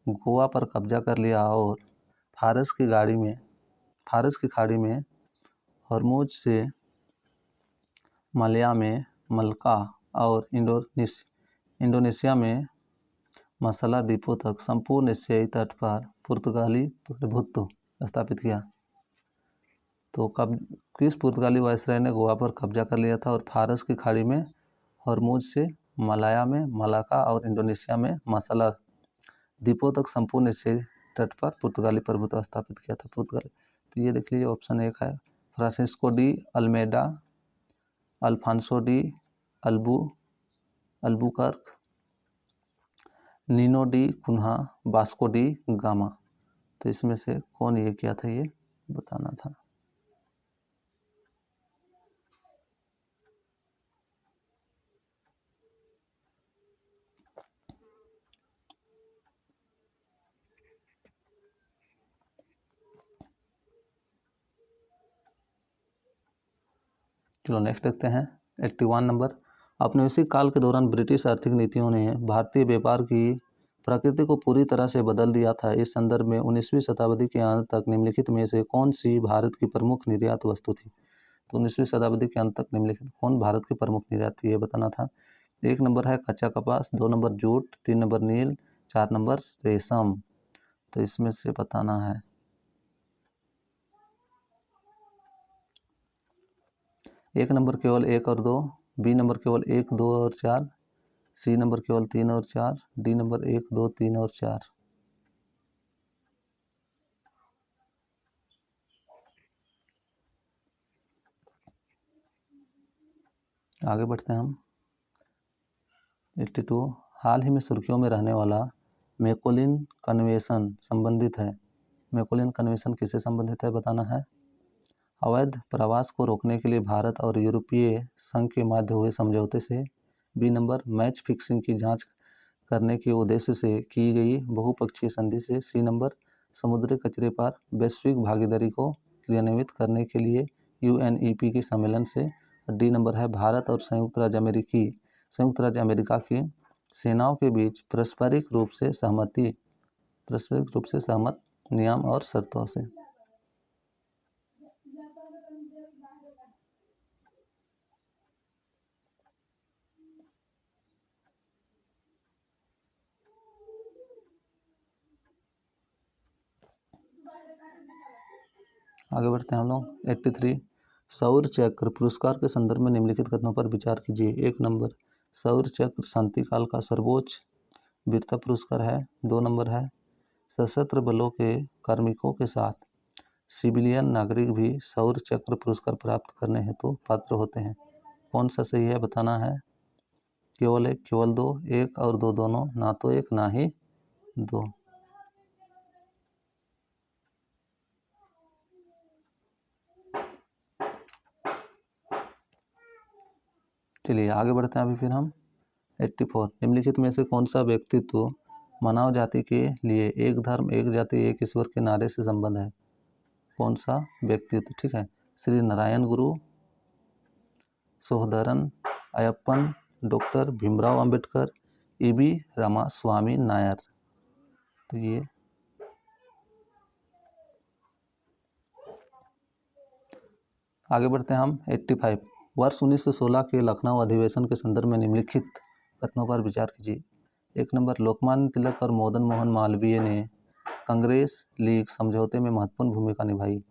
गोवा पर कब्जा कर लिया और फारस की खाड़ी में हरमुज से मलया में मलक्का और इंडोनेशिया में मसाला द्वीपों तक संपूर्ण एशियाई तट पर पुर्तगाली प्रभुत्व स्थापित किया। तो किस पुर्तगाली वायसराय ने गोवा पर कब्जा कर लिया था और फारस की खाड़ी में हरमुज से मलाया में मलाका और इंडोनेशिया में मसाला द्वीपों तक संपूर्ण एशियाई तट पर पुर्तगाली प्रभुत्व स्थापित किया था। पुर्तगाली, तो ये देख लीजिए ऑप्शन 1 है Francisco de Almeida, Alfonso de Albuquerque, Nuno da Cunha, Vasco da Gama. तो इसमें से कौन ये किया था ये बताना था। चलो नेक्स्ट देखते हैं। 81 नंबर, औपनिवेशिक काल के दौरान ब्रिटिश आर्थिक नीतियों ने भारतीय व्यापार की प्रकृति को पूरी तरह से बदल दिया था। इस संदर्भ में 19वीं शताब्दी के अंत तक निम्नलिखित में से कौन सी भारत की प्रमुख निर्यात वस्तु थी। तो 19वीं शताब्दी के अंत तक निम्नलिखित कौन भारत की प्रमुख निर्यात थी ये बताना था। 1 नंबर है कच्चा कपास, 2 नंबर जूट, 3 नंबर नील, 4 नंबर रेशम। तो इसमें से बताना है। एक नंबर केवल 1 और 2, बी नंबर केवल 1, 2 और 4, सी नंबर केवल 3 और 4, डी नंबर 1, 2, 3 और 4। आगे बढ़ते हैं हम। 82 हाल ही में सुर्खियों में रहने वाला मैकोलिन कन्वेंशन संबंधित है। मैकोलिन कन्वेंशन किससे संबंधित है बताना है। अवैध प्रवास को रोकने के लिए भारत और यूरोपीय संघ के मध्य हुए समझौते से। बी नंबर मैच फिक्सिंग की जांच करने के उद्देश्य से की गई बहुपक्षीय संधि से। सी नंबर समुद्री कचरे पर वैश्विक भागीदारी को क्रियान्वित करने के लिए UNEP के सम्मेलन से। डी नंबर है भारत और संयुक्त राज्य अमेरिका की सेनाओं के बीच पारस्परिक रूप से सहमत नियम और शर्तों से। आगे बढ़ते हैं हम लोग। 83 शौर्य चक्र पुरस्कार के संदर्भ में निम्नलिखित कथनों पर विचार कीजिए। 1 नंबर, शौर्य चक्र शांतिकाल का सर्वोच्च वीरता पुरस्कार है। 2 नंबर है, सशस्त्र बलों के कार्मिकों के साथ सिविलियन नागरिक भी शौर्य चक्र पुरस्कार प्राप्त करने हेतु पात्र होते हैं। कौन सा सही है बताना है। केवल 1, केवल 2, 1 और 2 दोनों, ना तो 1 ना ही 2। चलिए आगे बढ़ते हैं अभी फिर हम। 84, निम्नलिखित में से कौन सा व्यक्तित्व मानव जाति के लिए एक धर्म एक जाति एक ईश्वर के नारे से संबंध है। कौन सा व्यक्तित्व, ठीक है। श्री नारायण गुरु, सोहदरन अयप्पन, डॉक्टर भीमराव अंबेडकर, ईबी रामास्वामी नायर। तो ये आगे बढ़ते हैं हम। 85, वर्ष 1916 के लखनऊ अधिवेशन के संदर्भ में निम्नलिखित कथनों पर विचार कीजिए। 1 नंबर, लोकमान्य तिलक और मदन मोहन मालवीय ने कांग्रेस लीग समझौते में महत्वपूर्ण भूमिका निभाई।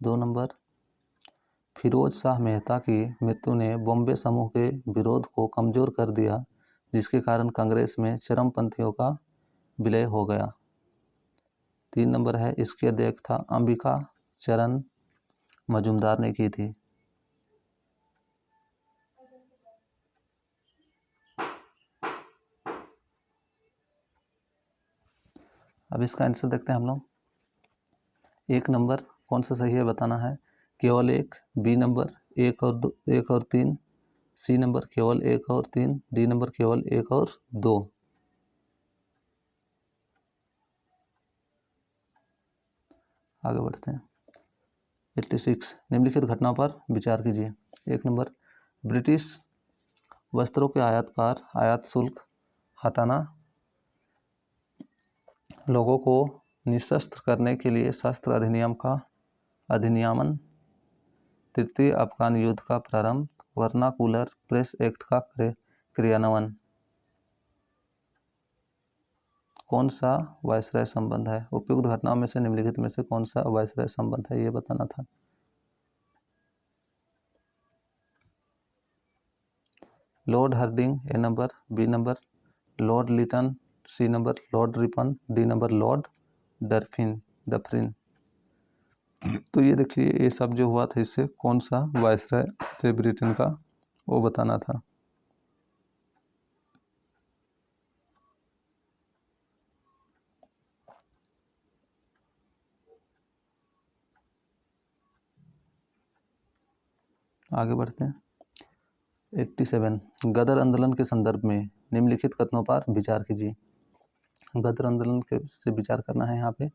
2 नंबर, फिरोज शाह मेहता की मृत्यु ने बॉम्बे समूह के विरोध को कमजोर कर दिया, जिसके कारण कांग्रेस में चरमपंथियों का विलय हो गया। 3 नंबर है, इसकी अध्यक्षता अंबिका चरण मजूमदार ने की थी। अब इसका आंसर देखते हैं हम लोग। 1 नंबर कौन सा सही है बताना है। केवल 1, बी नंबर 1 और 2, 1 और 3, सी नंबर केवल 1 और 3, डी नंबर केवल 1 और 2। आगे बढ़ते हैं। 86, निम्नलिखित घटना पर विचार कीजिए। 1 नंबर, ब्रिटिश वस्त्रों के आयात पर आयात शुल्क हटाना, लोगों को निशस्त्र करने के लिए शस्त्र अधिनियम का अधिनियमन, तृतीय अफगान युद्ध का प्रारंभ, वर्नाकुलर प्रेस एक्ट का क्रियान्वयन। कौन सा वायसराय संबंध है। उपयुक्त घटनाओं में से निम्नलिखित में से कौन सा वायसराय संबंध है, ये बताना था। Lord Hardinge A number, B number Lord Lytton, C number Lord Ripon, D number Lord Dufferin. तो ये देखिए, ये सब जो हुआ था इससे कौन सा वायसराय थे ब्रिटेन का, वो बताना था। आगे बढ़ते हैं। 87, गदर आंदोलन के संदर्भ में निम्नलिखित कथनों पर विचार कीजिए। गदर आंदोलन के से विचार करना है यहाँ पे।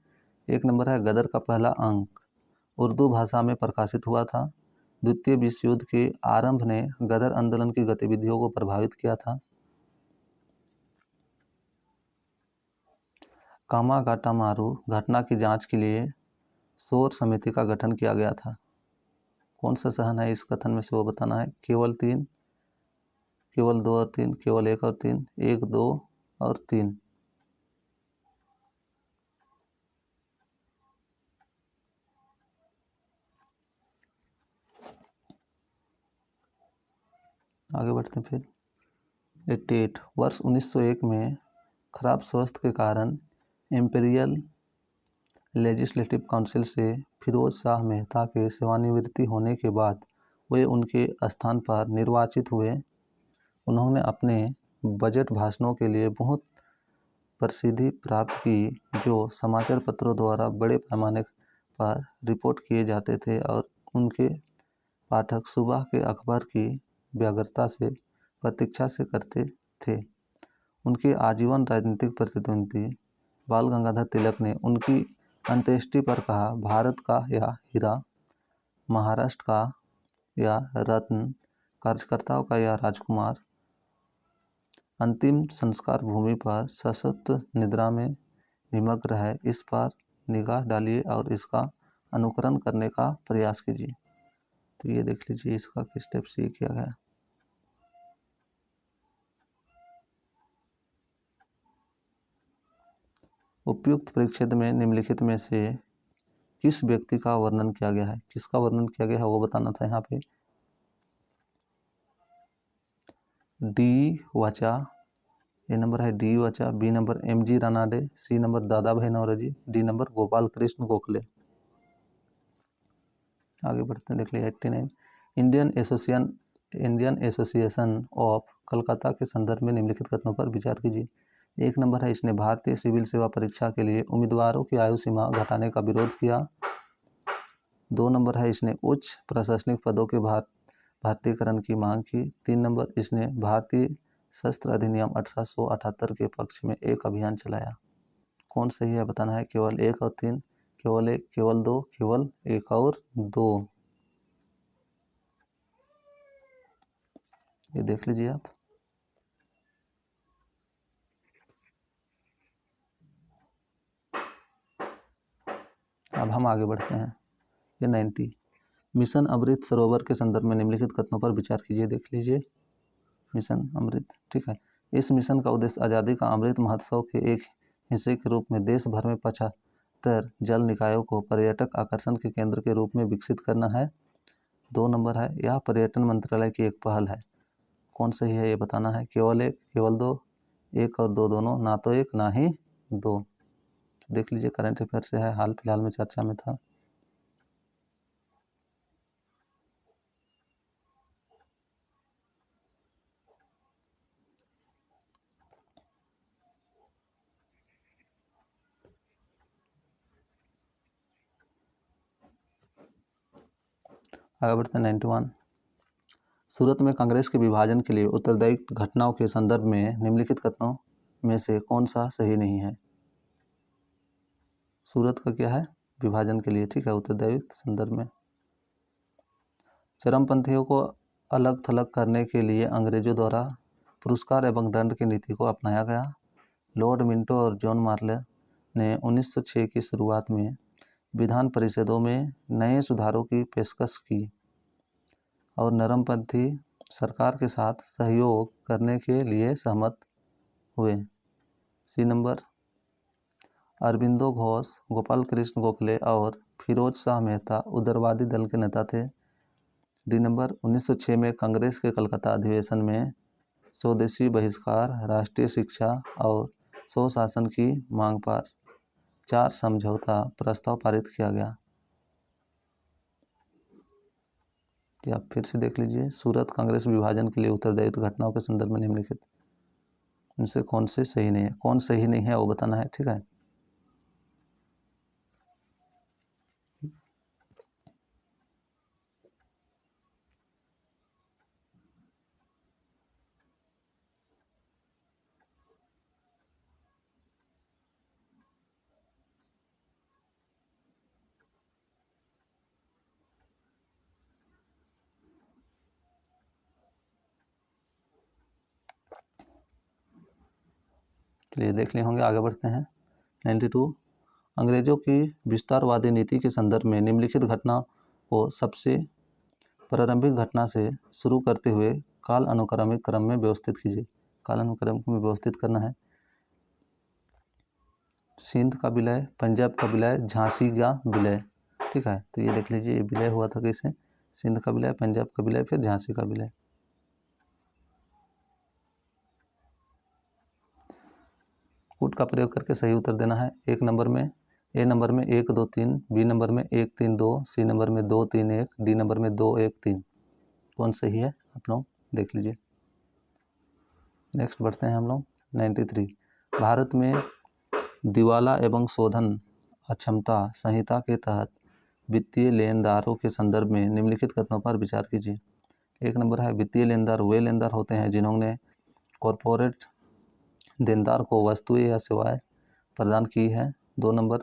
1 नंबर है, गदर का पहला अंक उर्दू भाषा में प्रकाशित हुआ था। द्वितीय विश्व युद्ध के आरंभ ने गदर आंदोलन की गतिविधियों को प्रभावित किया था। कामागाटामारू घटना की जांच के लिए शोर समिति का गठन किया गया था। कौन सा सहन है इस कथन में से, वो बताना है। केवल 3, केवल 2 और 3, केवल 1 और 3, 1, 2 और 3। आगे बढ़ते हैं फिर। 88, वर्ष 1901 में खराब स्वास्थ्य के कारण इम्पीरियल लेजिस्लेटिव काउंसिल से फिरोज शाह मेहता के सेवानिवृत्ति होने के बाद वे उनके स्थान पर निर्वाचित हुए। उन्होंने अपने बजट भाषणों के लिए बहुत प्रसिद्धि प्राप्त की, जो समाचार पत्रों द्वारा बड़े पैमाने पर रिपोर्ट किए जाते थे और उनके पाठक सुबह के अखबार की व्यग्रता से प्रतीक्षा से करते थे। उनके आजीवन राजनीतिक प्रतिद्वंदी बाल गंगाधर तिलक ने उनकी अंत्येष्टि पर कहा, भारत का या हीरा, महाराष्ट्र का या रत्न, कार्यकर्ताओं का या राजकुमार। अंतिम संस्कार भूमि पर सशक्त निद्रा में निमग्न है, इस पर निगाह डालिए और इसका अनुकरण करने का प्रयास कीजिए। तो ये देख लीजिए इसका किस स्टेप से किया गया। उपयुक्त परिच्छेद में निम्नलिखित में से किस व्यक्ति का वर्णन किया गया है, किसका वर्णन किया गया है वो बताना था यहाँ पे। डी वाचा, ए नंबर है D Wacha, B number M G. Ranade, C number Dadabhai Naoroji, D number Gopal Krishna Gokhale. आगे बढ़ते हैं, देख लीजिए 89। इंडियन एसोसिएशन ऑफ कलकत्ता के संदर्भ में निम्नलिखित कथनों पर विचार कीजिए। एक नंबर है इसने भारतीय सिविल सेवा परीक्षा के लिए उम्मीदवारों की आयु सीमा घटाने का विरोध किया। 2 नंबर है इसने उच्च प्रशासनिक पदों के भारतीयकरण की मांग की। 3 नंबर इसने भारतीय शस्त्र अधिनियम 1878 के पक्ष में एक अभियान चलाया। कौन सही है बताना है, केवल 1 और 3, केवल 1, केवल 2, केवल 1 और 2। ये देख लीजिए आप। अब हम आगे बढ़ते हैं, ये 90। मिशन अमृत सरोवर के संदर्भ में निम्नलिखित कथनों पर विचार कीजिए। देख लीजिए मिशन अमृत, ठीक है। इस मिशन का उद्देश्य आज़ादी का अमृत महोत्सव के एक हिस्से के रूप में देश भर में 75 जल निकायों को पर्यटक आकर्षण के केंद्र के रूप में विकसित करना है। 2 नंबर है यह पर्यटन मंत्रालय की एक पहल है। कौन सही है ये बताना है, केवल 1, केवल 2, 1 और 2 दोनों, ना तो 1 ना ही 2। देख लीजिए करंट अफेयर से है, हाल फिलहाल में चर्चा में था। आगे बढ़ते हैं 91। सूरत में कांग्रेस के विभाजन के लिए उत्तरदायी घटनाओं के संदर्भ में निम्नलिखित कथनों में से कौन सा सही नहीं है। सूरत का क्या है, विभाजन के लिए, ठीक है, उत्तरदायी संदर्भ में। चरमपंथियों को अलग थलग करने के लिए अंग्रेजों द्वारा पुरस्कार एवं दंड की नीति को अपनाया गया। लॉर्ड मिंटो और जॉन मार्ले ने 1906 की शुरुआत में विधान परिषदों में नए सुधारों की पेशकश की और नरमपंथी सरकार के साथ सहयोग करने के लिए सहमत हुए। सी नंबर अरबिंदो घोष, गोपाल कृष्ण गोखले और फिरोज शाह मेहता उदारवादी दल के नेता थे। डी नंबर 1906 में कांग्रेस के कलकत्ता अधिवेशन में स्वदेशी बहिष्कार, राष्ट्रीय शिक्षा और स्वशासन की मांग पर 4 समझौता प्रस्ताव पारित किया गया। आप फिर से देख लीजिए, सूरत कांग्रेस विभाजन के लिए उत्तरदायी घटनाओं के संदर्भ में निम्नलिखित इनसे कौन से सही नहीं है, कौन सही नहीं है वो बताना है, ठीक है। चलिए देख लिए होंगे, आगे बढ़ते हैं 92। अंग्रेजों की विस्तारवादी नीति के संदर्भ में निम्नलिखित घटना को सबसे प्रारंभिक घटना से शुरू करते हुए काल अनुक्रमिक क्रम में व्यवस्थित कीजिए। काल अनुक्रम में व्यवस्थित करना है। सिंध का विलय, पंजाब का विलय, झांसी का विलय, ठीक है। तो ये देख लीजिए, ये विलय हुआ था कैसे, सिंध का विलय, पंजाब का विलय, फिर झांसी का विलय। कूट का प्रयोग करके सही उत्तर देना है। एक नंबर में, ए नंबर में 1 2 3, बी नंबर में 1 3 2, सी नंबर में 2 3 1, डी नंबर में 2 1 3। कौन सही है आप लोग देख लीजिए। नेक्स्ट बढ़ते हैं हम लोग 93। भारत में दिवाला एवं शोधन अक्षमता संहिता के तहत वित्तीय लेनदारों के संदर्भ में निम्नलिखित कथनों पर विचार कीजिए। एक नंबर है वित्तीय लेनदार वे लेनदार होते हैं जिन्होंने कॉरपोरेट देनदार को वस्तुएं या सेवाएं प्रदान की है। 2 नंबर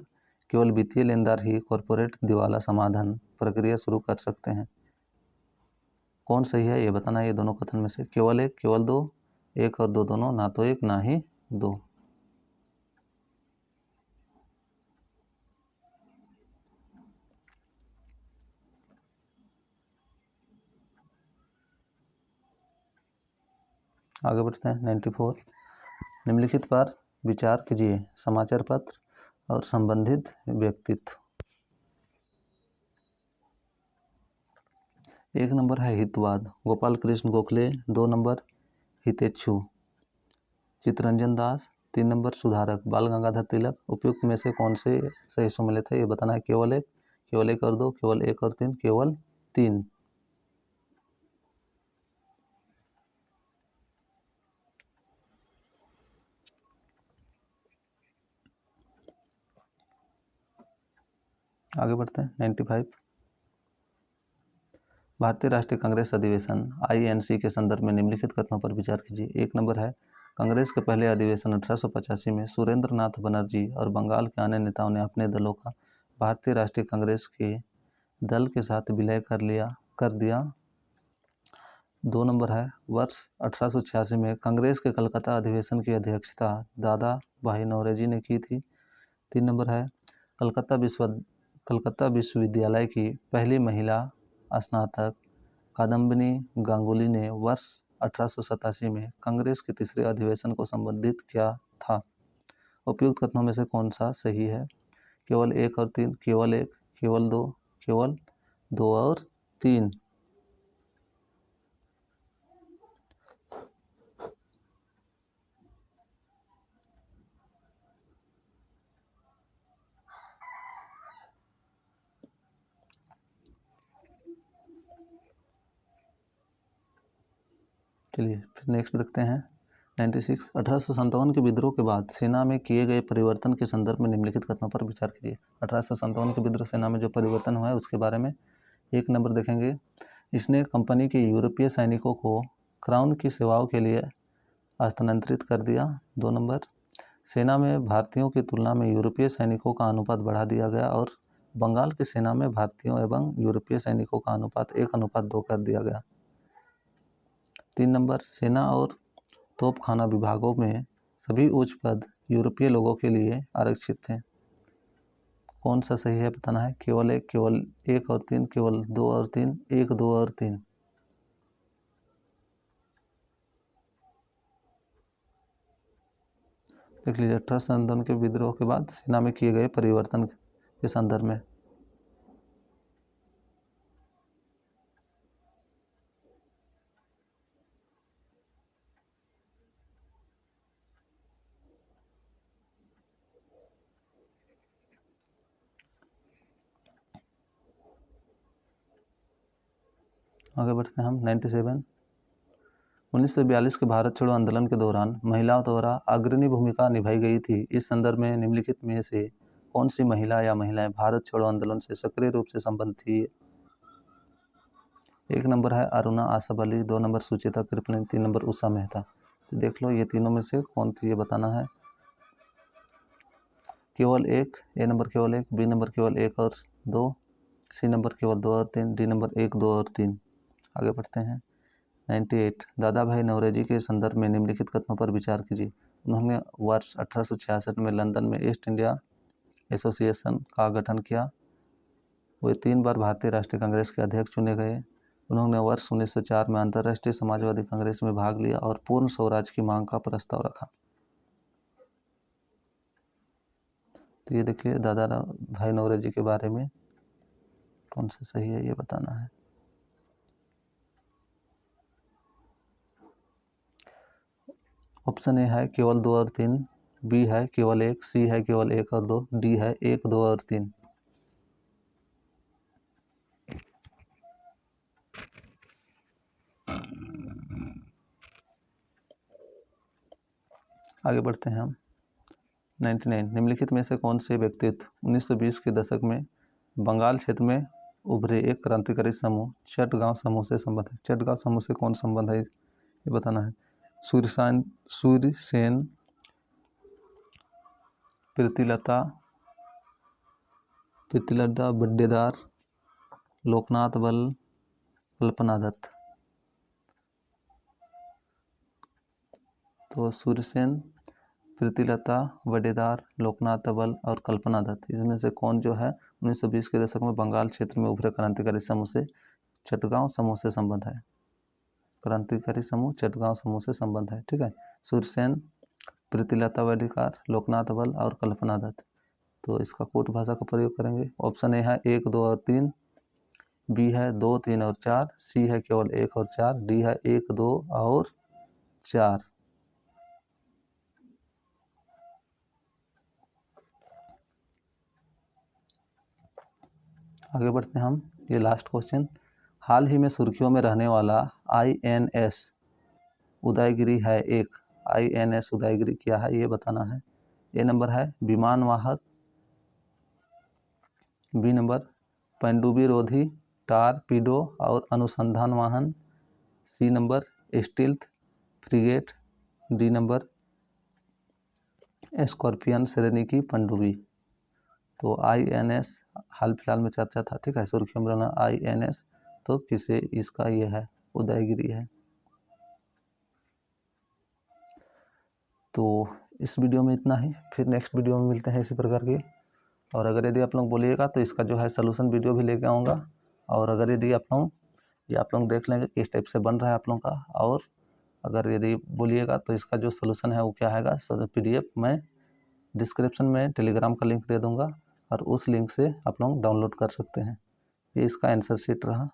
केवल वित्तीय लेनदार ही कॉरपोरेट दिवाला समाधान प्रक्रिया शुरू कर सकते हैं। कौन सही है ये बताना है, ये दोनों कथन में से केवल 1, केवल 2, 1 और 2 दोनों, ना तो 1 ना ही 2। आगे बढ़ते हैं 94। निम्नलिखित पर विचार कीजिए। समाचार पत्र और संबंधित व्यक्तित्व। 1 नंबर है हितवाद, गोपाल कृष्ण गोखले। 2 नंबर हितेच्छु, चित्तरंजन दास। 3 नंबर सुधारक, बाल गंगाधर तिलक। उपयुक्त में से कौन से सही सम्मिलित है ये बताना है। केवल एक और 2, केवल 1 और 3, केवल 3। आगे बढ़ते हैं। 95 भारतीय राष्ट्रीय कांग्रेस अधिवेशन INC के संदर्भ में निम्नलिखित कथनों पर विचार कीजिए। 1 नंबर है कांग्रेस के पहले अधिवेशन 1885 में सुरेंद्र नाथ बनर्जी और बंगाल के अन्य नेताओं ने अपने दलों का भारतीय राष्ट्रीय कांग्रेस के दल के साथ विलय कर दिया। 2 नंबर है वर्ष 1886 में कांग्रेस के कलकत्ता अधिवेशन की अध्यक्षता दादा भाई नौरोजी ने की थी। 3 नंबर है कलकत्ता विश्वविद्यालय की पहली महिला स्नातक कादम्बिनी गांगुली ने वर्ष 1887 में कांग्रेस के तीसरे अधिवेशन को संबोधित किया था। उपयुक्त कथनों में से कौन सा सही है। केवल 1 और 3, केवल 1, केवल 2, केवल 2 और 3। चलिए फिर नेक्स्ट देखते हैं। 96 1857 के विद्रोह के बाद सेना में किए गए परिवर्तन के संदर्भ में निम्नलिखित कथनों पर विचार कीजिए। 1857 के विद्रोह सेना में जो परिवर्तन हुआ है उसके बारे में। 1 नंबर देखेंगे, इसने कंपनी के यूरोपीय सैनिकों को क्राउन की सेवाओं के लिए स्थानांतरित कर दिया। 2 नंबर, सेना में भारतीयों की तुलना में यूरोपीय सैनिकों का अनुपात बढ़ा दिया गया और बंगाल की सेना में भारतीयों एवं यूरोपीय सैनिकों का अनुपात 1:2 कर दिया गया। 3 नंबर, सेना और तोपखाना विभागों में सभी उच्च पद यूरोपीय लोगों के लिए आरक्षित थे। कौन सा सही है बताना है। केवल 1 और 3, केवल 2 और 3, 1, 2 और 3। देख लीजिए 1857 के विद्रोह के बाद सेना में किए गए परिवर्तन के संदर्भ में। आगे बढ़ते हैं हम। 97 1942 के भारत छोड़ो आंदोलन के दौरान महिलाओं द्वारा अग्रणी भूमिका निभाई गई थी। इस संदर्भ में निम्नलिखित में से कौन सी महिला या महिलाएं भारत छोड़ो आंदोलन से सक्रिय रूप से संबंधित थी। 1 नंबर है अरुणा आसफ अली, 2 नंबर सुचेता कृपलानी, 3 नंबर उषा मेहता। तो देख लो ये तीनों में से कौन थी ये बताना है। केवल 1, ए नंबर केवल 1, बी नंबर केवल 1 और 2, सी नंबर केवल 2 और 3, डी नंबर 1, 2 और 3। आगे बढ़ते हैं। 98 दादा भाई नौरोजी के संदर्भ में निम्नलिखित कथनों पर विचार कीजिए। उन्होंने वर्ष 1866 में लंदन में ईस्ट इंडिया एसोसिएशन का गठन किया। वे 3 बार भारतीय राष्ट्रीय कांग्रेस के अध्यक्ष चुने गए। उन्होंने वर्ष 1904 में अंतर्राष्ट्रीय समाजवादी कांग्रेस में भाग लिया और पूर्ण स्वराज की मांग का प्रस्ताव रखा। तो ये देखिए दादा भाई नौरोजी के बारे में कौन सा सही है ये बताना है। ऑप्शन ए है केवल 2 और 3, बी है केवल 1, सी है केवल 1 और 2, डी है 1, 2 और 3। आगे बढ़ते हैं हम। 99 निम्नलिखित में से कौन से व्यक्तित्व 1920 के दशक में बंगाल क्षेत्र में उभरे एक क्रांतिकारी समूह चटगांव समूह से संबंध है। चटगांव समूह से कौन संबंध है ये बताना है। सूर्यसेन, प्रीतिलता बड्डेदार, लोकनाथ बल, कल्पना दत्त। तो सूर्यसेन, प्रीतिलता बड्डेदार, लोकनाथ बल और कल्पना दत्त, इसमें से कौन जो है 1920 के दशक में बंगाल क्षेत्र में उभरे क्रांतिकारी समूह से चटगांव समूह से संबंध है। क्रांतिकारी समूह चटगांव समूह से संबंध है। ठीक है, सूर्यसेन, प्रीतिलता बड्डेदार, लोकनाथ बल और कल्पना दत्त। तो इसका कोट भाषा का प्रयोग करेंगे। ऑप्शन ए है 1, 2 और 3, बी है 2, 3 और 4, सी है केवल 1 और 4, डी है 1, 2 और 4। आगे बढ़ते हैं हम। ये लास्ट क्वेश्चन, हाल ही में सुर्खियों में रहने वाला INS उदयगिरी है एक। INS उदयगिरी क्या है ये बताना है। ए नंबर है विमान वाहक, बी नंबर पनडुब्बी रोधी टारपीडो और अनुसंधान वाहन, C number stealth frigate, D number scorpion श्रेणी की पनडुब्बी। तो INS हाल फिलहाल में चर्चा था, ठीक है, सुर्खियों में रहना INS, तो किसे इसका ये है उदयगिरी है। तो इस वीडियो में इतना ही, फिर नेक्स्ट वीडियो में मिलते हैं इसी प्रकार की। और अगर यदि आप लोग बोलिएगा तो इसका जो है सलूशन वीडियो भी लेके आऊँगा। और अगर यदि आप लोग देख लेंगे किस टाइप से बन रहा है आप लोगों का, और अगर यदि बोलिएगा तो इसका जो सलूशन है वो क्या हैगा, PDF मैं डिस्क्रिप्शन में टेलीग्राम का लिंक दे दूँगा और उस लिंक से आप लोग डाउनलोड कर सकते हैं। ये इसका आंसर शीट रहा।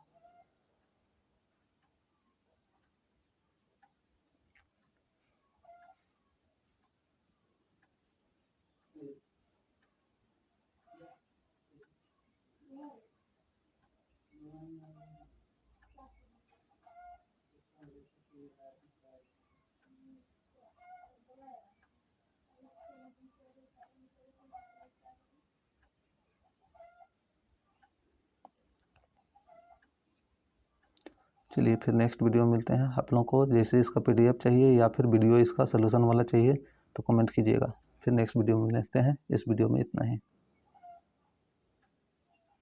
चलिए फिर नेक्स्ट वीडियो में मिलते हैं। आप लोगों को जैसे इसका PDF चाहिए या फिर वीडियो इसका सलूशन वाला चाहिए तो कमेंट कीजिएगा। फिर नेक्स्ट वीडियो में मिलते हैं। इस वीडियो में इतना ही।